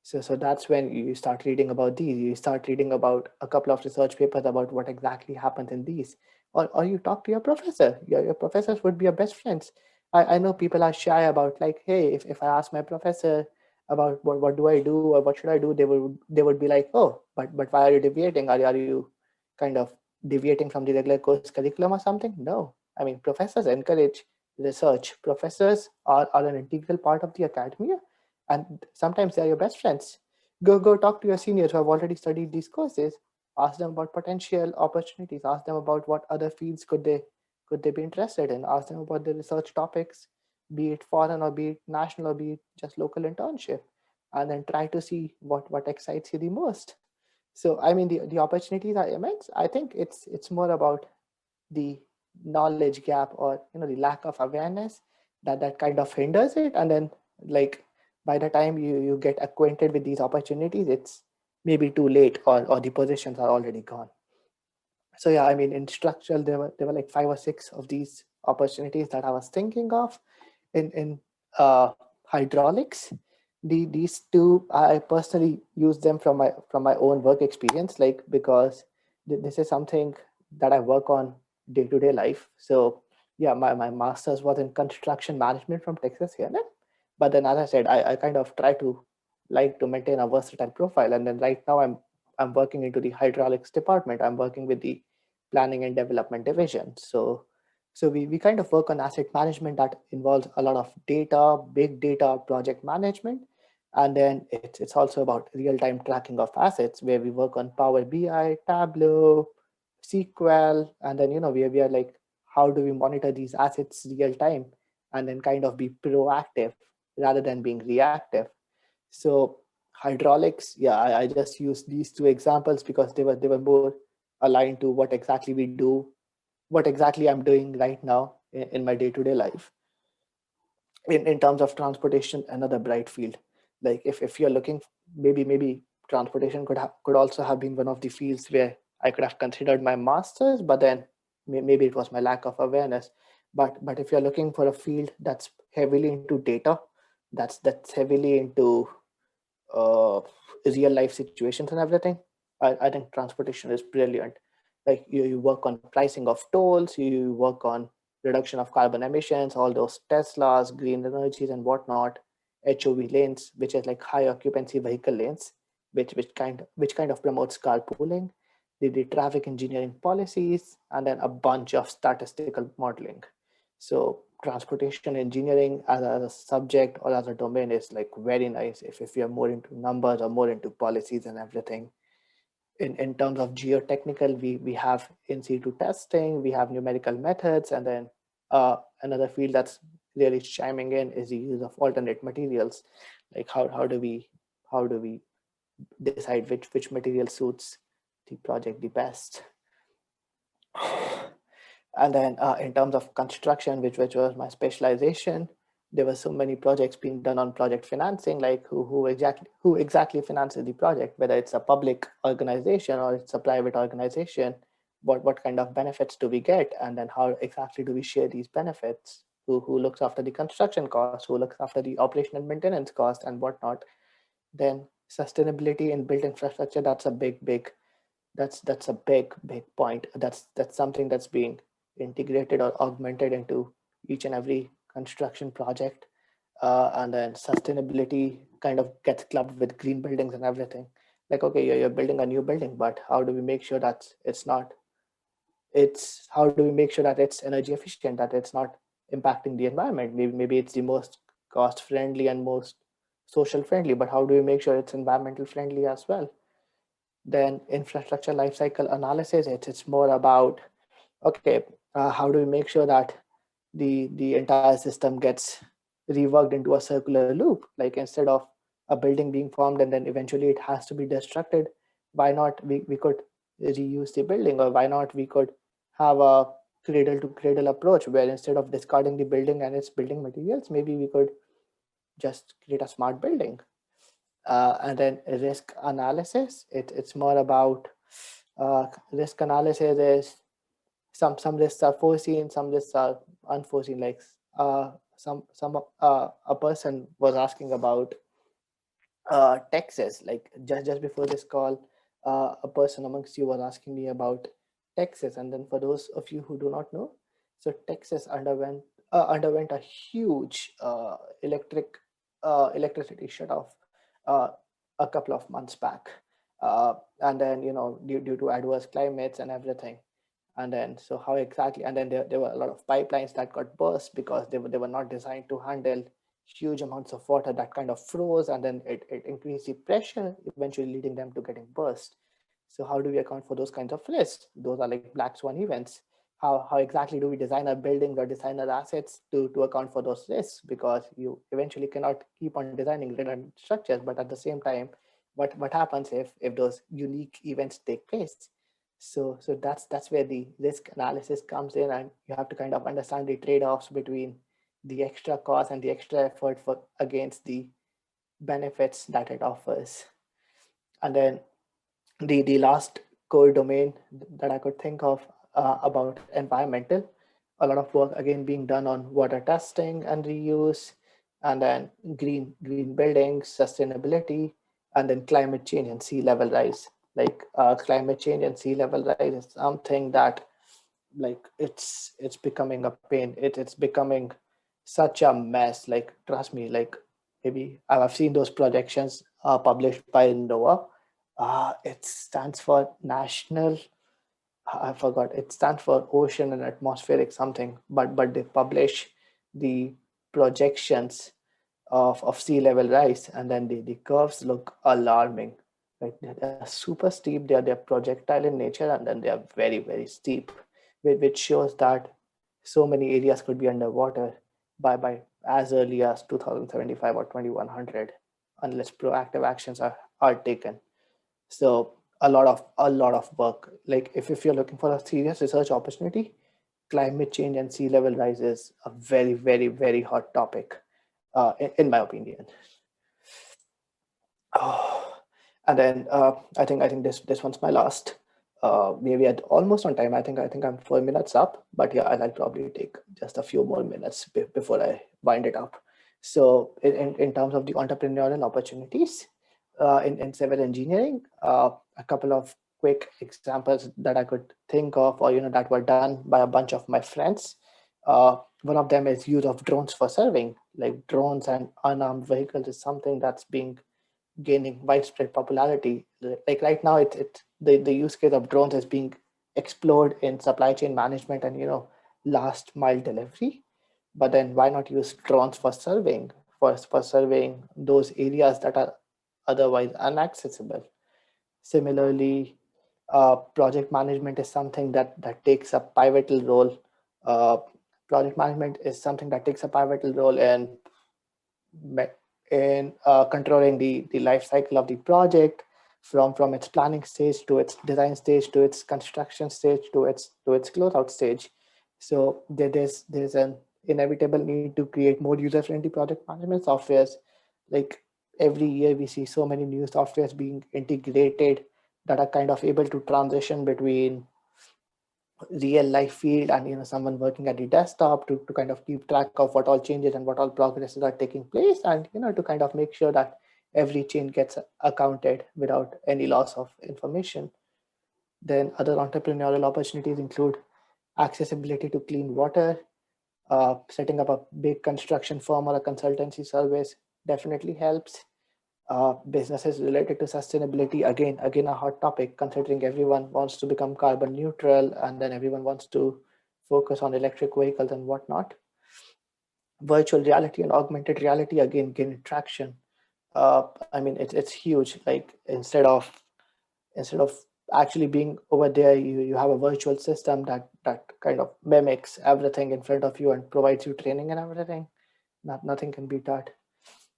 So that's when you start reading about these. You start reading about a couple of research papers about what exactly happens in these. Or you talk to your professor. Your professors would be your best friends. I know people are shy about like, hey, if I ask my professor about what do I do or what should I do, they would be like, oh, but why are you deviating? Are you kind of deviating from the regular course curriculum or something? No. I mean, professors encourage research. Professors are an integral part of the academia, and sometimes they're your best friends. Go talk to your seniors who have already studied these courses. Ask them about potential opportunities. Ask them about what other fields could they be interested in. Ask them about the research topics, be it foreign or be it national or be it just local internship, and then try to see what excites you the most. So I mean, the opportunities are immense. I think it's more about the knowledge gap, or the lack of awareness that kind of hinders it. And then like by the time you get acquainted with these opportunities, it's maybe too late, or the positions are already gone. So yeah, I mean, in structural, there were like 5 or 6 of these opportunities that I was thinking of. In hydraulics, these two I personally use them from my own work experience, like because this is something that I work on day-to-day life. So yeah, my master's was in construction management from Texas A&M, but then as I said, I kind of try to like to maintain a versatile profile, and then right now I'm working into the hydraulics department. I'm working with the planning and development division. So we kind of work on asset management that involves a lot of data, big data, project management. And then it's also about real-time tracking of assets, where we work on Power BI, Tableau, SQL, and then, we are like, how do we monitor these assets real time and then kind of be proactive rather than being reactive. So hydraulics, yeah, I just used these two examples because they were more aligned to what exactly we do, what exactly I'm doing right now in my day-to-day life. In terms of transportation, another bright field. Like if you're looking, maybe transportation could also have been one of the fields where I could have considered my master's, but then maybe it was my lack of awareness. But if you're looking for a field that's heavily into data, that's heavily into uh, real life situations and everything, I think transportation is brilliant. Like you work on pricing of tolls, you work on reduction of carbon emissions, all those Teslas, green energies and whatnot, HOV lanes, which is like high occupancy vehicle lanes, which kind of promotes carpooling, the traffic engineering policies, and then a bunch of statistical modeling. So transportation engineering as a subject or as a domain is like very nice if you're more into numbers or more into policies and everything. In terms of geotechnical, we have in situ testing, we have numerical methods, and then another field that's really chiming in is the use of alternate materials. Like how do we decide which material suits the project the best. And then in terms of construction, which was my specialization, there were so many projects being done on project financing, like who exactly finances the project, whether it's a public organization or it's a private organization, what kind of benefits do we get, and then how exactly do we share these benefits, who looks after the construction cost, who looks after the operational maintenance cost and whatnot. Then sustainability in built infrastructure, that's a big point. That's something that's being integrated or augmented into each and every construction project. And then sustainability kind of gets clubbed with green buildings and everything. Like, okay, you're building a new building, but how do we make sure that how do we make sure that it's energy efficient, that it's not impacting the environment? Maybe it's the most cost friendly and most social friendly, but how do we make sure it's environmental friendly as well? Then infrastructure lifecycle analysis, it's more about, okay, how do we make sure that the entire system gets reworked into a circular loop? Like instead of a building being formed and then eventually it has to be destructed, why not we could reuse the building? Or why not we could have a cradle to cradle approach, where instead of discarding the building and its building materials, maybe we could just create a smart building. And then risk analysis, it's more about risk analysis is some risks are foreseen, some risks are unforeseen. Like a person was asking about Texas. Like just before this call, a person amongst you was asking me about Texas. And then for those of you who do not know, so Texas underwent a huge electricity shut off a couple of months back, and then due to adverse climates and everything. And then so how exactly, and then there were a lot of pipelines that got burst because they were not designed to handle huge amounts of water that kind of froze, and then it increased the pressure, eventually leading them to getting burst. So how do we account for those kinds of risks? Those are like black swan events. How exactly do we design our buildings or design our assets to account for those risks? Because you eventually cannot keep on designing redundant structures, but at the same time, what happens if those unique events take place? So that's where the risk analysis comes in, and you have to kind of understand the trade-offs between the extra cost and the extra effort for against the benefits that it offers. And then the last core domain that I could think of about environmental. A lot of work again being done on water testing and reuse, and then green buildings, sustainability, and then climate change and sea level rise. Like climate change and sea level rise is something that like it's becoming a pain. It's becoming such a mess. Like trust me, like maybe I've seen those projections published by NOAA. It stands for National, I forgot, it stands for Ocean and Atmospheric something, but they publish the projections of sea level rise, and then the curves look alarming. Like they're super steep, they're projectile in nature, and then they are very, very steep, which shows that so many areas could be underwater by as early as 2075 or 2100, unless proactive actions are taken. So a lot of work. Like if you're looking for a serious research opportunity, climate change and sea level rise is a very, very, very hot topic, in my opinion. Oh, and then I think this one's my last. Maybe at almost on time. I think I'm 4 minutes up, but yeah, I'll probably take just a few more minutes before I wind it up. So in terms of the entrepreneurial opportunities in civil engineering, a couple of quick examples that I could think of, or that were done by a bunch of my friends. One of them is use of drones for surveying. Like drones and unarmed vehicles is something that's being gaining widespread popularity. Like right now, the use case of drones is being explored in supply chain management and last mile delivery. But then why not use drones for surveying, for surveying those areas that are otherwise inaccessible? Similarly, project management is something that takes a pivotal role. Uh, Project management is something that takes a pivotal role in controlling the life cycle of the project, from its planning stage to its design stage to its construction stage to its closeout stage. So there's an inevitable need to create more user-friendly project management softwares. Like every year we see so many new softwares being integrated that are kind of able to transition between real life field and someone working at the desktop to kind of keep track of what all changes and what all progresses are taking place, and to kind of make sure that every change gets accounted without any loss of information. Then other entrepreneurial opportunities include accessibility to clean water. Setting up a big construction firm or a consultancy service definitely helps. Businesses related to sustainability, again a hot topic, considering everyone wants to become carbon neutral and then everyone wants to focus on electric vehicles and whatnot. Virtual reality and augmented reality again gain traction. I mean, it's huge. Like instead of actually being over there, you have a virtual system that kind of mimics everything in front of you and provides you training and everything. Nothing can beat that.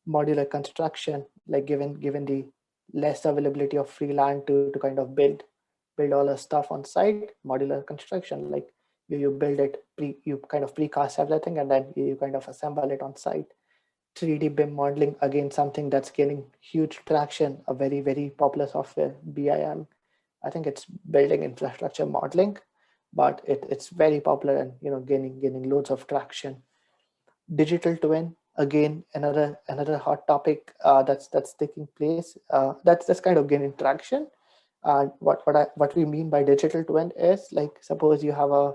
Modular construction, like given the less availability of free land to kind of build all the stuff on site. Modular construction, like you build it, you kind of precast everything and then you kind of assemble it on site. 3D BIM modeling, again something that's gaining huge traction, a very, very popular software. BIM, I think it's building infrastructure modeling, but it's very popular and gaining loads of traction. Digital twin, again another hot topic that's taking place, that's kind of gaining traction. And what we mean by digital twin is, like, suppose you have a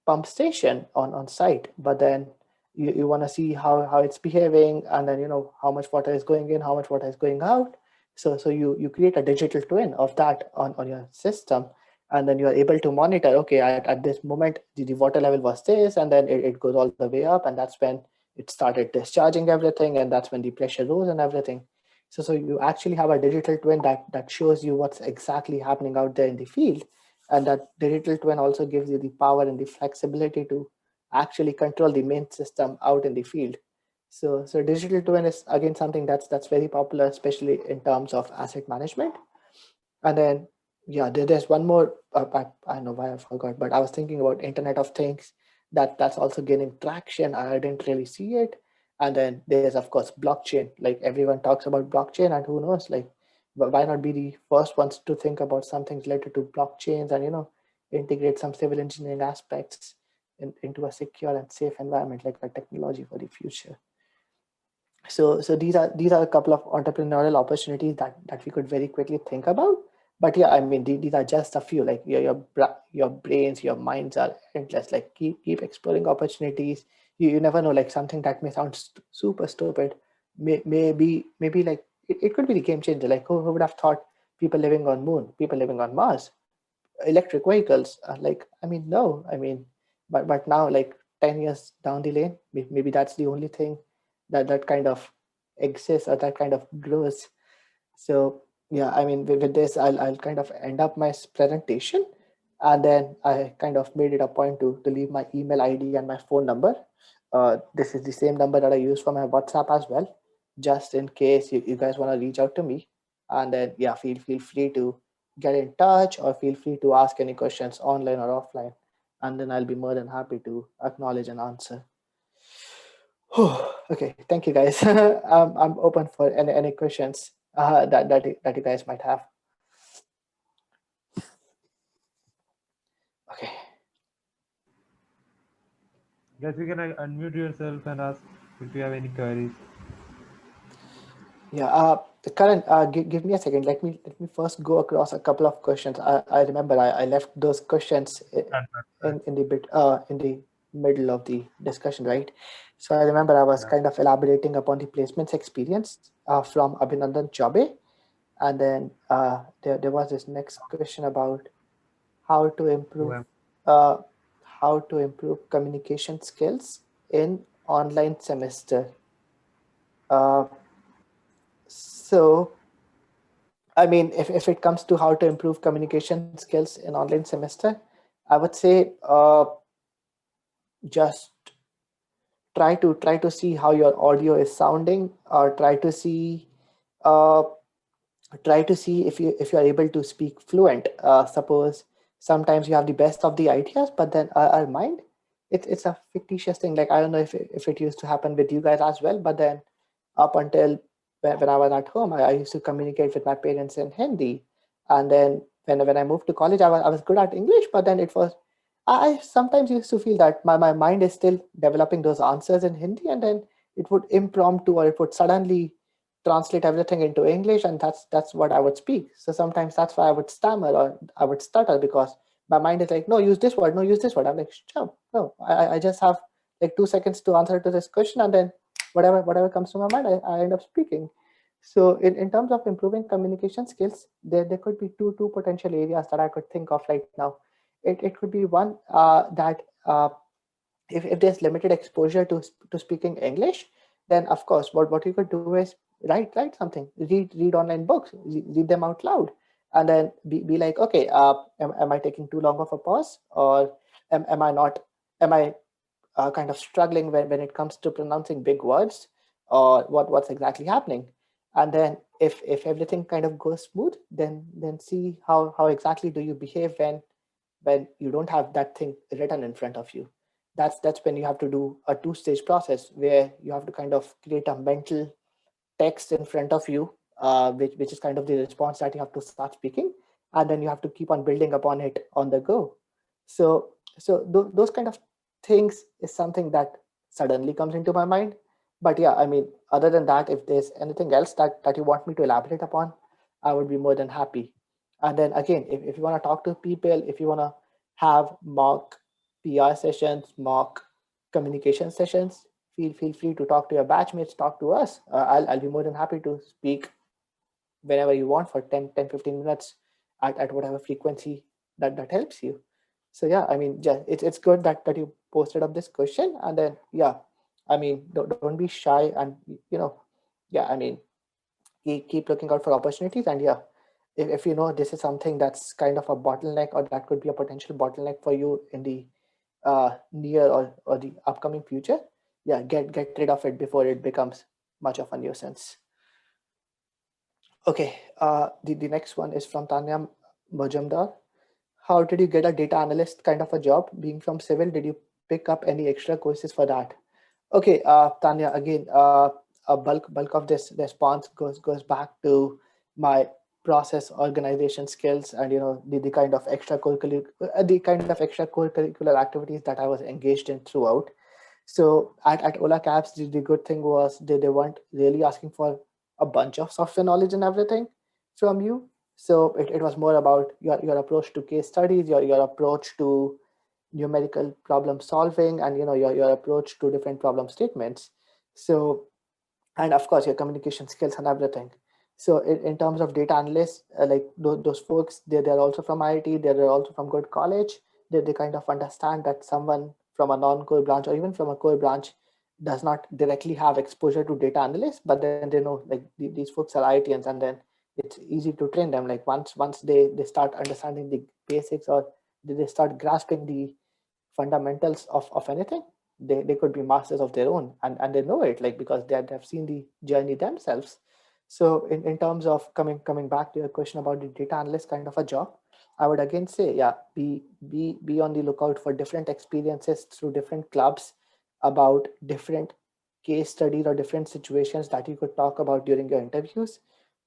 pump station on site, but then you want to see how it's behaving, and then how much water is going in, how much water is going out. So you create a digital twin of that on your system, and then you are able to monitor, okay, at this moment the water level was this, and then it goes all the way up, and that's when it started discharging everything, and that's when the pressure rose and everything. So you actually have a digital twin that shows you what's exactly happening out there in the field. And that digital twin also gives you the power and the flexibility to actually control the main system out in the field. So digital twin is again something that's very popular, especially in terms of asset management. And then there's one more. I don't know why I forgot, but I was thinking about Internet of Things. That's also gaining traction. I didn't really see it. And then there's of course blockchain. Like everyone talks about blockchain, and who knows, like why not be the first ones to think about something related to blockchains and integrate some civil engineering aspects into a secure and safe environment like a technology for the future. So these are a couple of entrepreneurial opportunities that we could very quickly think about. But yeah, I mean, these are just a few. Like your brains, your minds are endless. Like keep exploring opportunities. You never know. Like something that may sound super stupid, maybe like it could be the game changer. Like who would have thought people living on moon, people living on Mars, electric vehicles? Like I mean, no, I mean, but now like 10 years down the lane, maybe that's the only thing that kind of exists or that kind of grows. So yeah, I mean, with this, I'll kind of end up my presentation, and then I kind of made it a point to leave my email ID and my phone number. This is the same number that I use for my WhatsApp as well, just in case you guys want to reach out to me. And then yeah, feel free to get in touch or feel free to ask any questions online or offline, and then I'll be more than happy to acknowledge and answer. Okay, thank you guys. I'm open for any questions that you guys might have. Okay. Guys, you can unmute yourself and ask if you have any queries. Yeah. The current. Give me a second. Let me first go across a couple of questions. I remember I left those questions in the bit in the middle of the discussion, right? So I remember I was kind of elaborating upon the placements experience from Abhinandan Chaube, and then there was this next question about how to improve communication skills in online semester. So I mean, if it comes to how to improve communication skills in online semester, I would say just try to see how your audio is sounding, or try to see if you are able to speak fluent. Suppose sometimes you have the best of the ideas, but then our mind, it's a fictitious thing. Like I don't know if it used to happen with you guys as well, but then up until when I was at home, I used to communicate with my parents in Hindi, and then when I moved to college, I was good at English, but then it was I sometimes used to feel that my mind is still developing those answers in Hindi, and then it would impromptu or it would suddenly translate everything into English, and that's what I would speak. So sometimes that's why I would stammer or I would stutter, because my mind is like, no, use this word, no, use this word. I'm like, no, I just have like 2 seconds to answer to this question, and then whatever comes to my mind, I end up speaking. So in terms of improving communication skills, there could be two potential areas that I could think of right now. It could be one that if there's limited exposure to speaking English, then of course what you could do is write something, read online books, read them out loud, and then be like, okay, am I taking too long of a pause, or am I not, am I kind of struggling when it comes to pronouncing big words, or what's exactly happening? And then if everything kind of goes smooth, then see how exactly do you behave when you don't have that thing written in front of you. That's when you have to do a two-stage process where you have to kind of create a mental text in front of you, which is kind of the response that you have to start speaking, and then you have to keep on building upon it on the go. So those kind of things is something that suddenly comes into my mind. But yeah, I mean, other than that, if there's anything else that you want me to elaborate upon, I would be more than happy. And then again, if you want to talk to people, if you want to have mock PR sessions, mock communication sessions, feel free to talk to your batchmates, talk to us. I'll be more than happy to speak whenever you want for 10-15 minutes at whatever frequency that helps you. So yeah, I mean, yeah, it's good that you posted up this question, and then yeah, I mean, don't be shy, and yeah, I mean, keep looking out for opportunities, and yeah, if you know this is something that's kind of a bottleneck, or that could be a potential bottleneck for you in the near or the upcoming future, yeah, get rid of it before it becomes much of a nuisance. Okay, the next one is from Tanya Majumdar. How did you get a data analyst kind of a job? Being from civil, did you pick up any extra courses for that? Okay, Tanya, again, a bulk of this response goes back to my process organization skills and the kind of extracurricular activities that I was engaged in throughout. So at Ola Caps, the good thing was they weren't really asking for a bunch of software knowledge and everything from you. So it was more about your approach to case studies, your approach to numerical problem solving, and your approach to different problem statements. So, and of course your communication skills and everything. So in terms of data analysts, like those folks, they're also from IIT, they're also from good college. They kind of understand that someone from a non-core branch or even from a core branch does not directly have exposure to data analysts, but then they know like these folks are IITians, and then it's easy to train them. Like once they start understanding the basics, or they start grasping the fundamentals of anything, they could be masters of their own, and they know it, like because they have seen the journey themselves. So in terms of coming back to your question about the data analyst kind of a job, I would again say, yeah, be on the lookout for different experiences through different clubs, about different case studies or different situations that you could talk about during your interviews.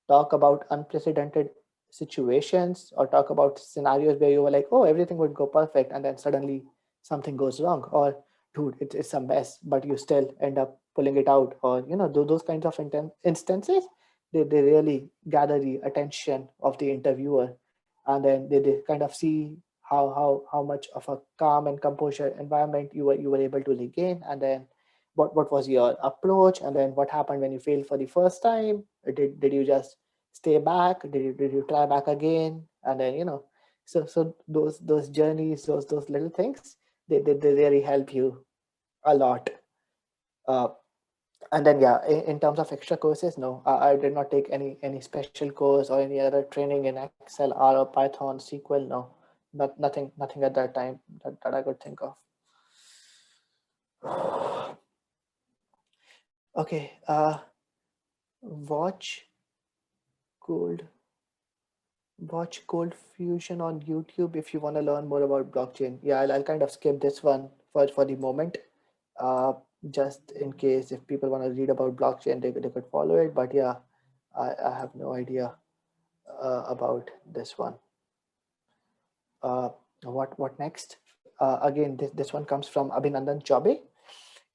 Talk about unprecedented situations, or talk about scenarios where you were like, oh, everything would go perfect, and then suddenly something goes wrong, or dude, it's a mess, but you still end up pulling it out, or those kinds of instances, they really gather the attention of the interviewer, and then they kind of see how much of a calm and composure environment you were able to regain, and then what was your approach, and then what happened when you failed for the first time. Did you just stay back? Did you try back again? And then so those journeys, those little things, they really help you a lot. And then yeah, in terms of extra courses, no, I did not take any special course or any other training in Excel, R, or Python, SQL. No, nothing at that time that I could think of. Okay, watch Cold Fusion on YouTube if you want to learn more about blockchain. Yeah, I'll kind of skip this one for the moment, just in case if people want to read about blockchain, they could follow it. But yeah, I have no idea about this one. What next? Again, this one comes from Abhinandan Chaube.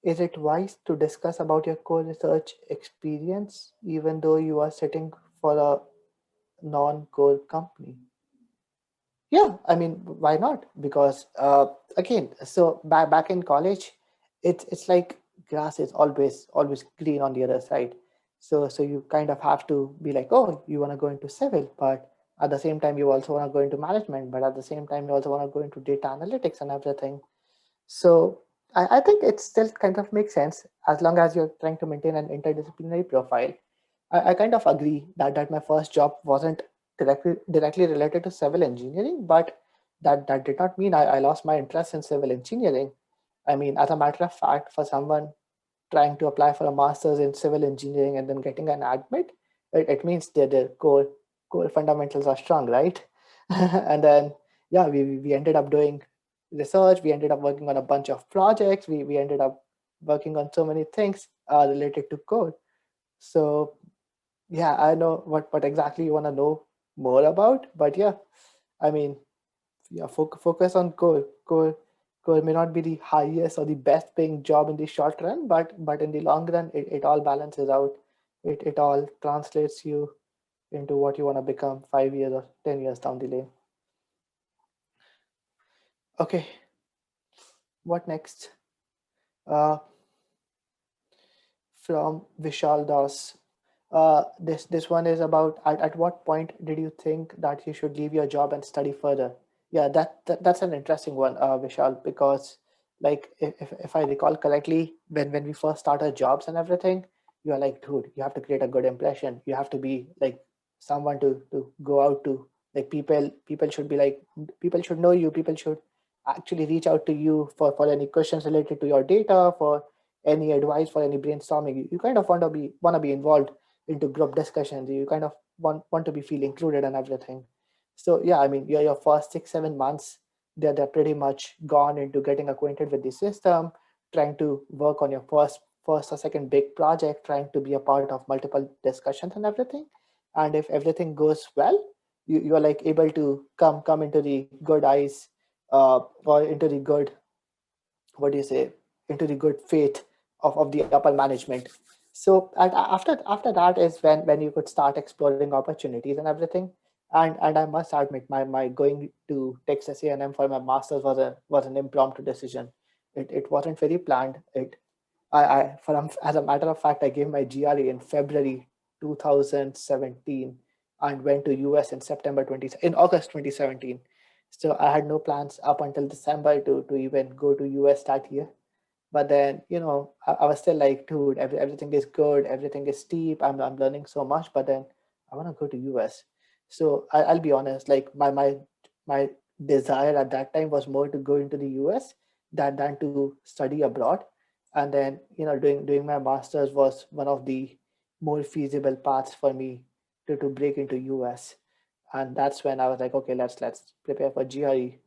Is it wise to discuss about your core research experience even though you are sitting for a non-core company? Yeah, I mean, why not? Because again, so back in college, it's like grass is always green on the other side. So you kind of have to be like, oh, you want to go into civil, but at the same time you also want to go into management, but at the same time you also want to go into data analytics and everything. So I think it still kind of makes sense as long as you're trying to maintain an interdisciplinary profile. I kind of agree that my first job wasn't directly related to civil engineering, but that did not mean I lost my interest in civil engineering. I mean, as a matter of fact, for someone trying to apply for a master's in civil engineering and then getting an admit, it means that their core fundamentals are strong, right? And then yeah, we ended up doing research, we ended up working on a bunch of projects, we ended up working on so many things related to code. So yeah, I know what exactly you want to know more about, but yeah, I mean, yeah, focus on core. Core may not be the highest or the best paying job in the short run, but in the long run, it all balances out. It all translates you into what you want to become 5 years or 10 years down the lane. Okay, what next? From Vishal Das. This one is about at what point did you think that you should leave your job and study further? Yeah, that's an interesting one, Vishal, because like if I recall correctly, when we first started jobs and everything, you are like, dude, you have to create a good impression. You have to be like someone to go out to. Like people should be like, people should know you. People should actually reach out to you for any questions related to your data, for any advice, for any brainstorming. You kind of want to be involved into group discussions. You kind of want to be feel included and everything. So yeah, I mean, your first 6-7 months, they're pretty much gone into getting acquainted with the system, trying to work on your first or second big project, trying to be a part of multiple discussions and everything. and if everything goes well, you are like able to come into the good eyes, or into the good, what do you say, into the good faith of the upper management. So after that is when you could start exploring opportunities and everything. And I must admit, my going to Texas A&M for my master's was an impromptu decision. It wasn't very planned. As a matter of fact, I gave my GRE in February 2017 and went to US in August 2017. So I had no plans up until December to even go to US that year. But then, I was still like, dude, everything is good, everything is steep. I'm learning so much, but then I want to go to US. So I'll be honest, like my desire at that time was more to go into the US than to study abroad. And then, doing my master's was one of the more feasible paths for me to break into US. And that's when I was like, okay, let's prepare for GRE.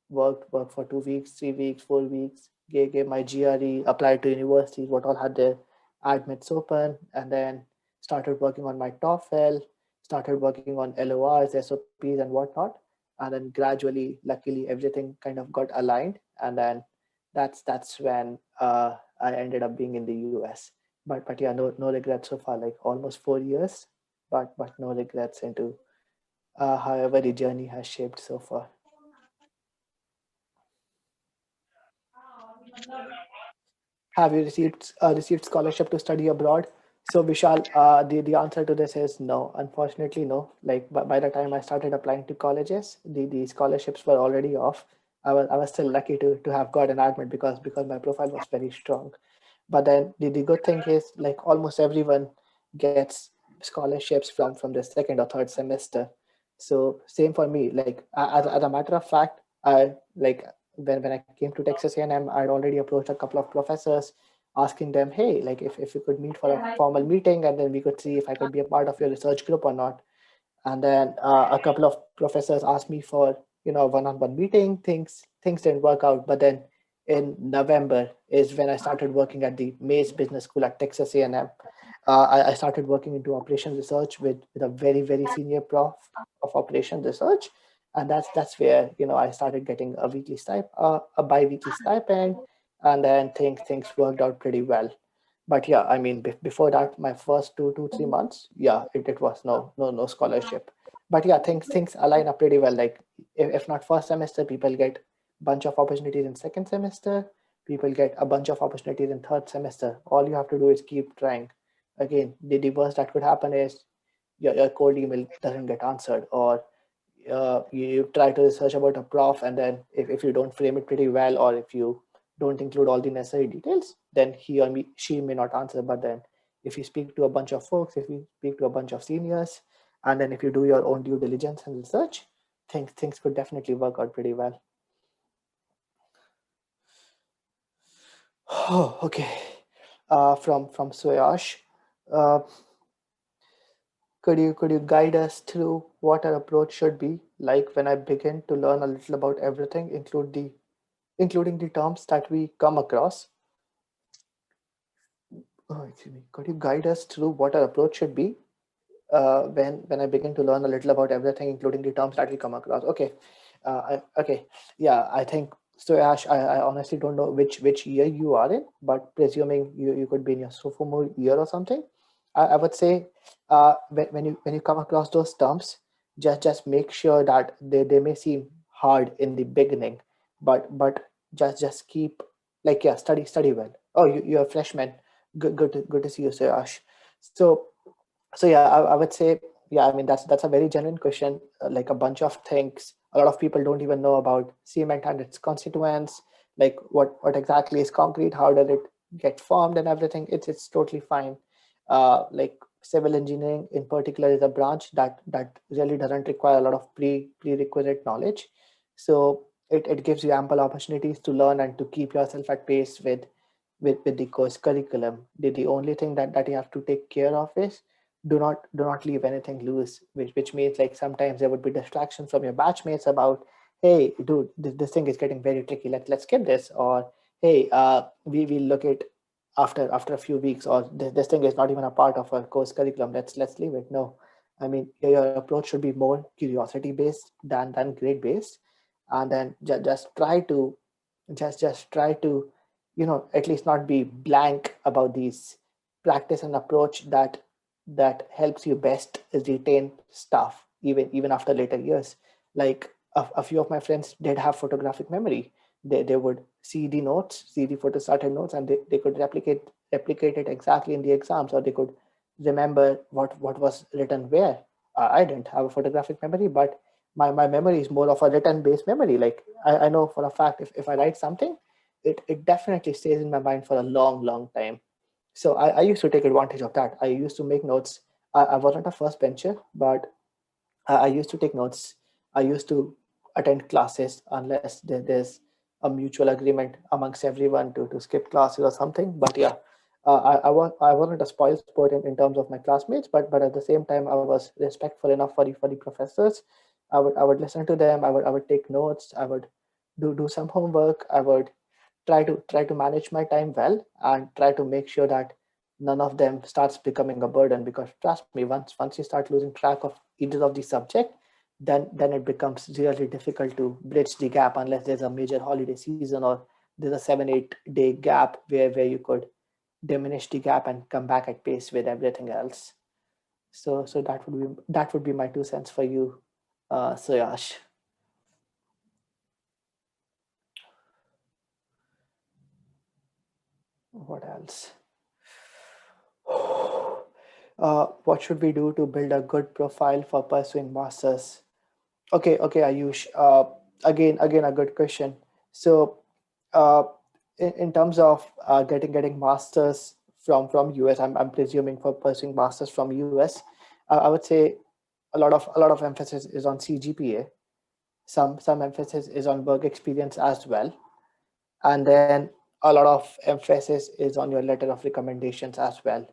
Worked for 2 weeks, 3 weeks, 4 weeks, gave my GRE, applied to universities, what all had their admits open, and then started working on my TOEFL, started working on LORs, SOPs, and whatnot. And then gradually, luckily, everything kind of got aligned. And then that's when I ended up being in the US. But yeah, no regrets so far, like almost 4 years, but no regrets into however the journey has shaped so far. Have you received scholarship to study abroad? So Vishal, the answer to this is no. Unfortunately, no. Like by the time I started applying to colleges, the scholarships were already off. I was still lucky to have got an admit because my profile was very strong. But then the good thing is, like, almost everyone gets scholarships from the second or third semester. So same for me. Like as a matter of fact, I like when I came to Texas A&M, I'd already approached a couple of professors asking them, hey, like if we could meet for a formal meeting, and then we could see if I could be a part of your research group or not. And then a couple of professors asked me for one-on-one meeting. Things didn't work out. But then in November is when I started working at the Mays Business School at Texas A&M. I started working into operations research with a very, very senior prof of operations research. And that's where I started getting a bi-weekly stipend, and then things worked out pretty well. But yeah, I mean, before that, my first 2 to 3 months, yeah, it was no scholarship. But yeah, things align up pretty well. Like if not first semester, people get bunch of opportunities in second semester. People get a bunch of opportunities in third semester. All you have to do is keep trying. Again, the worst that could happen is your cold email doesn't get answered, or you try to research about a prof, and then if you don't frame it pretty well, or if you don't include all the necessary details, then she may not answer. But then if you speak to a bunch of folks, if you speak to a bunch of seniors, and then if you do your own due diligence and research, things could definitely work out pretty well. Oh, okay. From Swayash, could you guide us through what our approach should be like when I begin to learn a little about everything, including the terms that we come across? Oh, excuse me. Could you guide us through what our approach should be when I begin to learn a little about everything, including the terms that we come across? Okay. Okay. Yeah, I think so. Ash, I honestly don't know which year you are in, but presuming you could be in your sophomore year or something, I would say when you come across those terms, just make sure that they may seem hard in the beginning, but just keep, like, yeah, study well. Oh, you're a freshman. Good to see you, Sayash. So yeah, I would say, yeah, I mean, that's a very genuine question. Like a bunch of things, a lot of people don't even know about cement and its constituents, like what exactly is concrete, how does it get formed, and everything. It's totally fine. Like civil engineering in particular is a branch that really doesn't require a lot of prerequisite knowledge. So it gives you ample opportunities to learn and to keep yourself at pace with the course curriculum. The only thing that you have to take care of is do not leave anything loose, which means, like, sometimes there would be distractions from your batchmates about, hey dude, this thing is getting very tricky, let's skip this, or hey, we will look at after a few weeks, or this thing is not even a part of our course curriculum, let's leave it. No, I mean, your approach should be more curiosity based than grade based, and then just try to just try to, at least not be blank about these. Practice an approach that helps you best retain stuff even after later years. Like a few of my friends did have photographic memory. They would see the notes, see the photo started notes, and they could replicate it exactly in the exams, or they could remember what was written where. I didn't have a photographic memory, but my memory is more of a written based memory. Like I know for a fact, if I write something, it definitely stays in my mind for a long time. So I used to take advantage of that. I used to make notes. I wasn't a first bencher, but I used to take notes. I used to attend classes unless there's a mutual agreement amongst everyone to skip classes or something. But yeah, I wasn't a spoiled sport in terms of my classmates, but at the same time I was respectful enough for the professors. I would listen to them. I would take notes. I would do some homework. I would try to manage my time well and try to make sure that none of them starts becoming a burden, because trust me, once you start losing track of either of the subject, then it becomes really difficult to bridge the gap unless there's a major holiday season, or there's a 7-8 day gap where you could diminish the gap and come back at pace with everything else. So that would be my 2 cents for you, Suyash. What else? What should we do to build a good profile for pursuing masters? Okay, Ayush. Again, a good question. So, uh, in terms of getting masters from US, I'm presuming for pursuing masters from US, I would say a lot of emphasis is on CGPA. Some emphasis is on work experience as well, and then a lot of emphasis is on your letter of recommendations as well.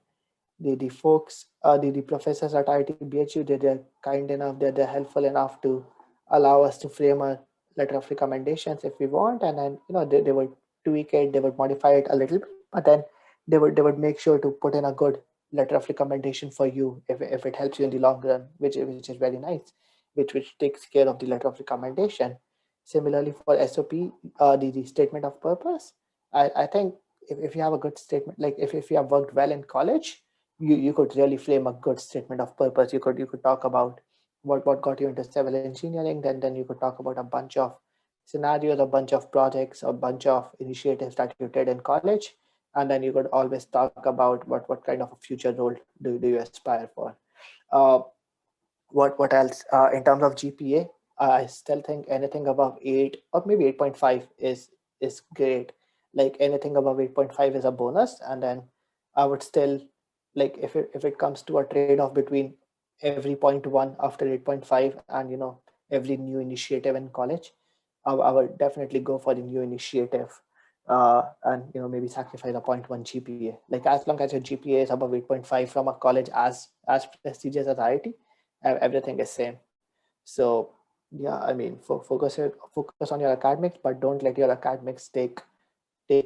The folks, the professors at ITBHU, they're kind enough, they're helpful enough to allow us to frame a letter of recommendations if we want, and then they would tweak it, they would modify it a little bit, but then they would make sure to put in a good letter of recommendation for you if it helps you in the long run, which is very nice, which takes care of the letter of recommendation. Similarly for SOP, the statement of purpose, I think if you have a good statement, like if you have worked well in college, you could really frame a good statement of purpose. You could talk about what got you into civil engineering. Then you could talk about a bunch of scenarios, a bunch of projects, a bunch of initiatives that you did in college, and then you could always talk about what kind of a future role do you aspire for. Uh, what else? In terms of GPA, I still think anything above 8 or maybe 8.5 is great. Like anything above 8.5 is a bonus, and then I would still, like, if it comes to a trade-off between every point one after 8.5 and every new initiative in college, I would definitely go for the new initiative, and maybe sacrifice a point one GPA. Like as long as your GPA is above 8.5 from a college as prestigious as IIT, everything is same. So yeah, I mean, focus on your academics, but don't let your academics take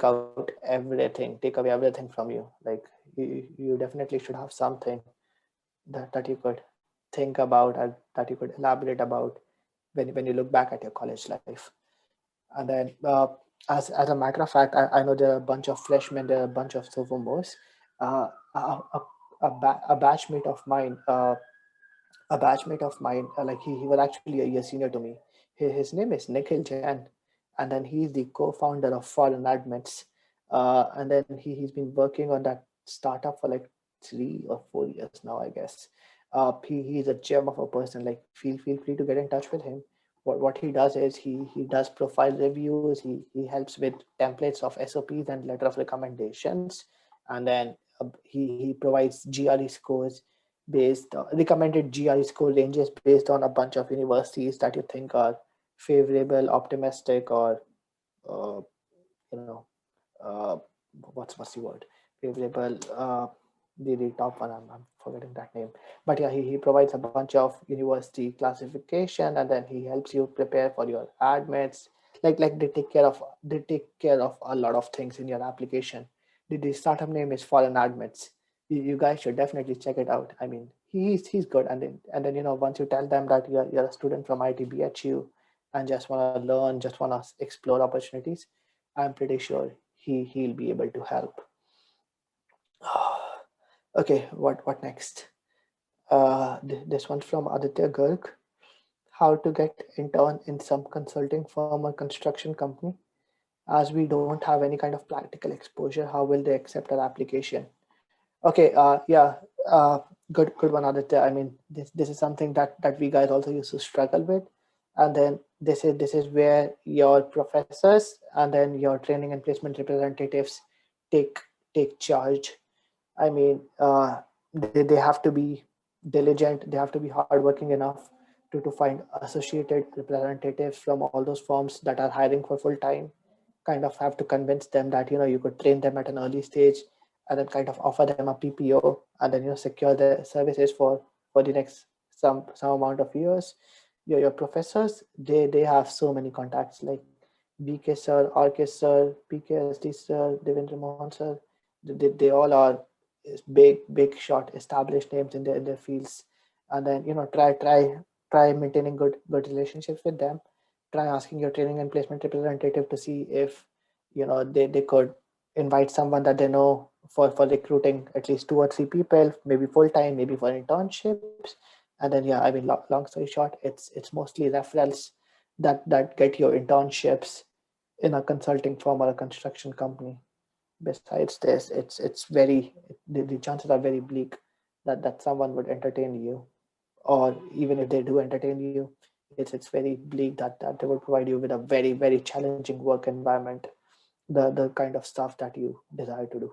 out everything, take away everything from you. Like you definitely should have something that you could think about and that you could elaborate about when you look back at your college life. And then as a matter of fact, I know there are a bunch of freshmen, there are a bunch of sophomores. A batchmate of mine, like he was actually a year senior to me. His name is Nikhil Jain, and then he's the co-founder of Foreign Admits. And then he's been working on that startup for like 3 or 4 years now, I guess. He's a gem of a person. Like feel free to get in touch with him. What he does is he does profile reviews. He helps with templates of SOPs and letter of recommendations, and then he provides GRE scores based recommended GRE score ranges based on a bunch of universities that you think are favorable, optimistic, or uh, you know uh, what's the word, favorable. The top one, I'm forgetting that name, but yeah, he provides a bunch of university classification, and then he helps you prepare for your admits. Like they take care of a lot of things in your application. The startup name is Foreign Admits. you guys should definitely check it out. I mean, he's good. And then once you tell them that you're a student from ITBHU and just want to learn, just want to explore opportunities, I'm pretty sure he'll be able to help. Okay, what next? This one from Aditya Garg. How to get intern in some consulting firm or construction company? As we don't have any kind of practical exposure, how will they accept our application? Okay, yeah, uh, good one, Aditya. I mean, this is something that we guys also used to struggle with, and then this is where your professors and then your training and placement representatives take take charge. I mean, they have to be diligent. They have to be hardworking enough to find associated representatives from all those firms that are hiring for full time. Kind of have to convince them that you could train them at an early stage, and then kind of offer them a PPO, and then secure the services for the next some amount of years. Your professors, they have so many contacts like BK sir, RK sir, PKSD sir, Devendra Mohan sir. They all are big shot established names in their fields, and then try maintaining good relationships with them. Try asking your training and placement representative to see if they could invite someone that they know for recruiting at least 2 or 3 people, maybe full time, maybe for internships. And then yeah, I mean, long story short, it's mostly referrals that get your internships in a consulting firm or a construction company. Besides this, it's very the chances are very bleak that someone would entertain you, or even if they do entertain you, it's very bleak that they would provide you with a very challenging work environment, the kind of stuff that you desire to do.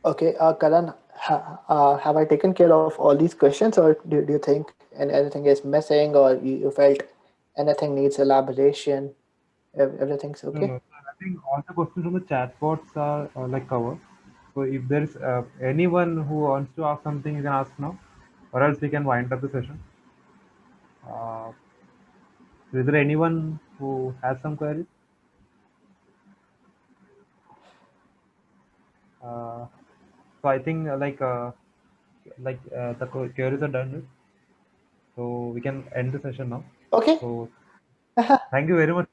Okay, Karan, have I taken care of all these questions, or do you think anything is missing, or you felt anything needs elaboration? Everything's No, okay? no. I think all the questions from the chat bots are like covered. So if there's anyone who wants to ask something, you can ask now, or else we can wind up the session. Uh, is there anyone who has some queries? So I think the queries are done with. So we can end the session now. Okay. So thank you very much.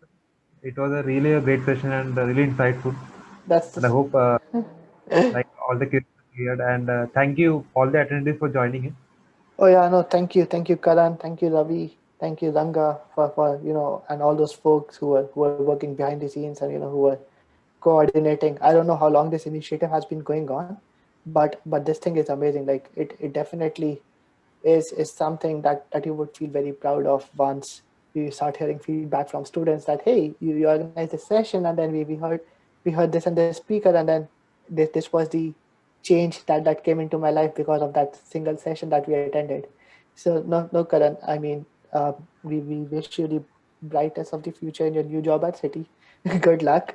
It was really a great session and really insightful. That's And I hope like all the queries are cleared. And thank you all the attendees for joining in. Oh yeah, no, thank you, Karan, thank you, Ravi, thank you, Ranga, for and all those folks who are working behind the scenes, and who are coordinating. I don't know how long this initiative has been going on, but this thing is amazing. Like it definitely is something that you would feel very proud of once you start hearing feedback from students that, hey, you organized this session, and then we heard this and this speaker, and then this was the change that came into my life because of that single session that we attended. So no, Karan, I mean, we wish you the brightest of the future in your new job at City. Good luck.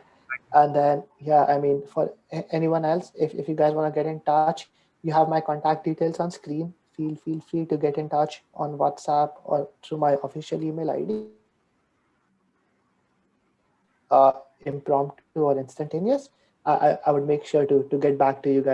And then yeah, I mean, for anyone else, if you guys want to get in touch, you have my contact details on screen. Feel free to get in touch on WhatsApp or through my official email ID. Impromptu or instantaneous, I would make sure to get back to you guys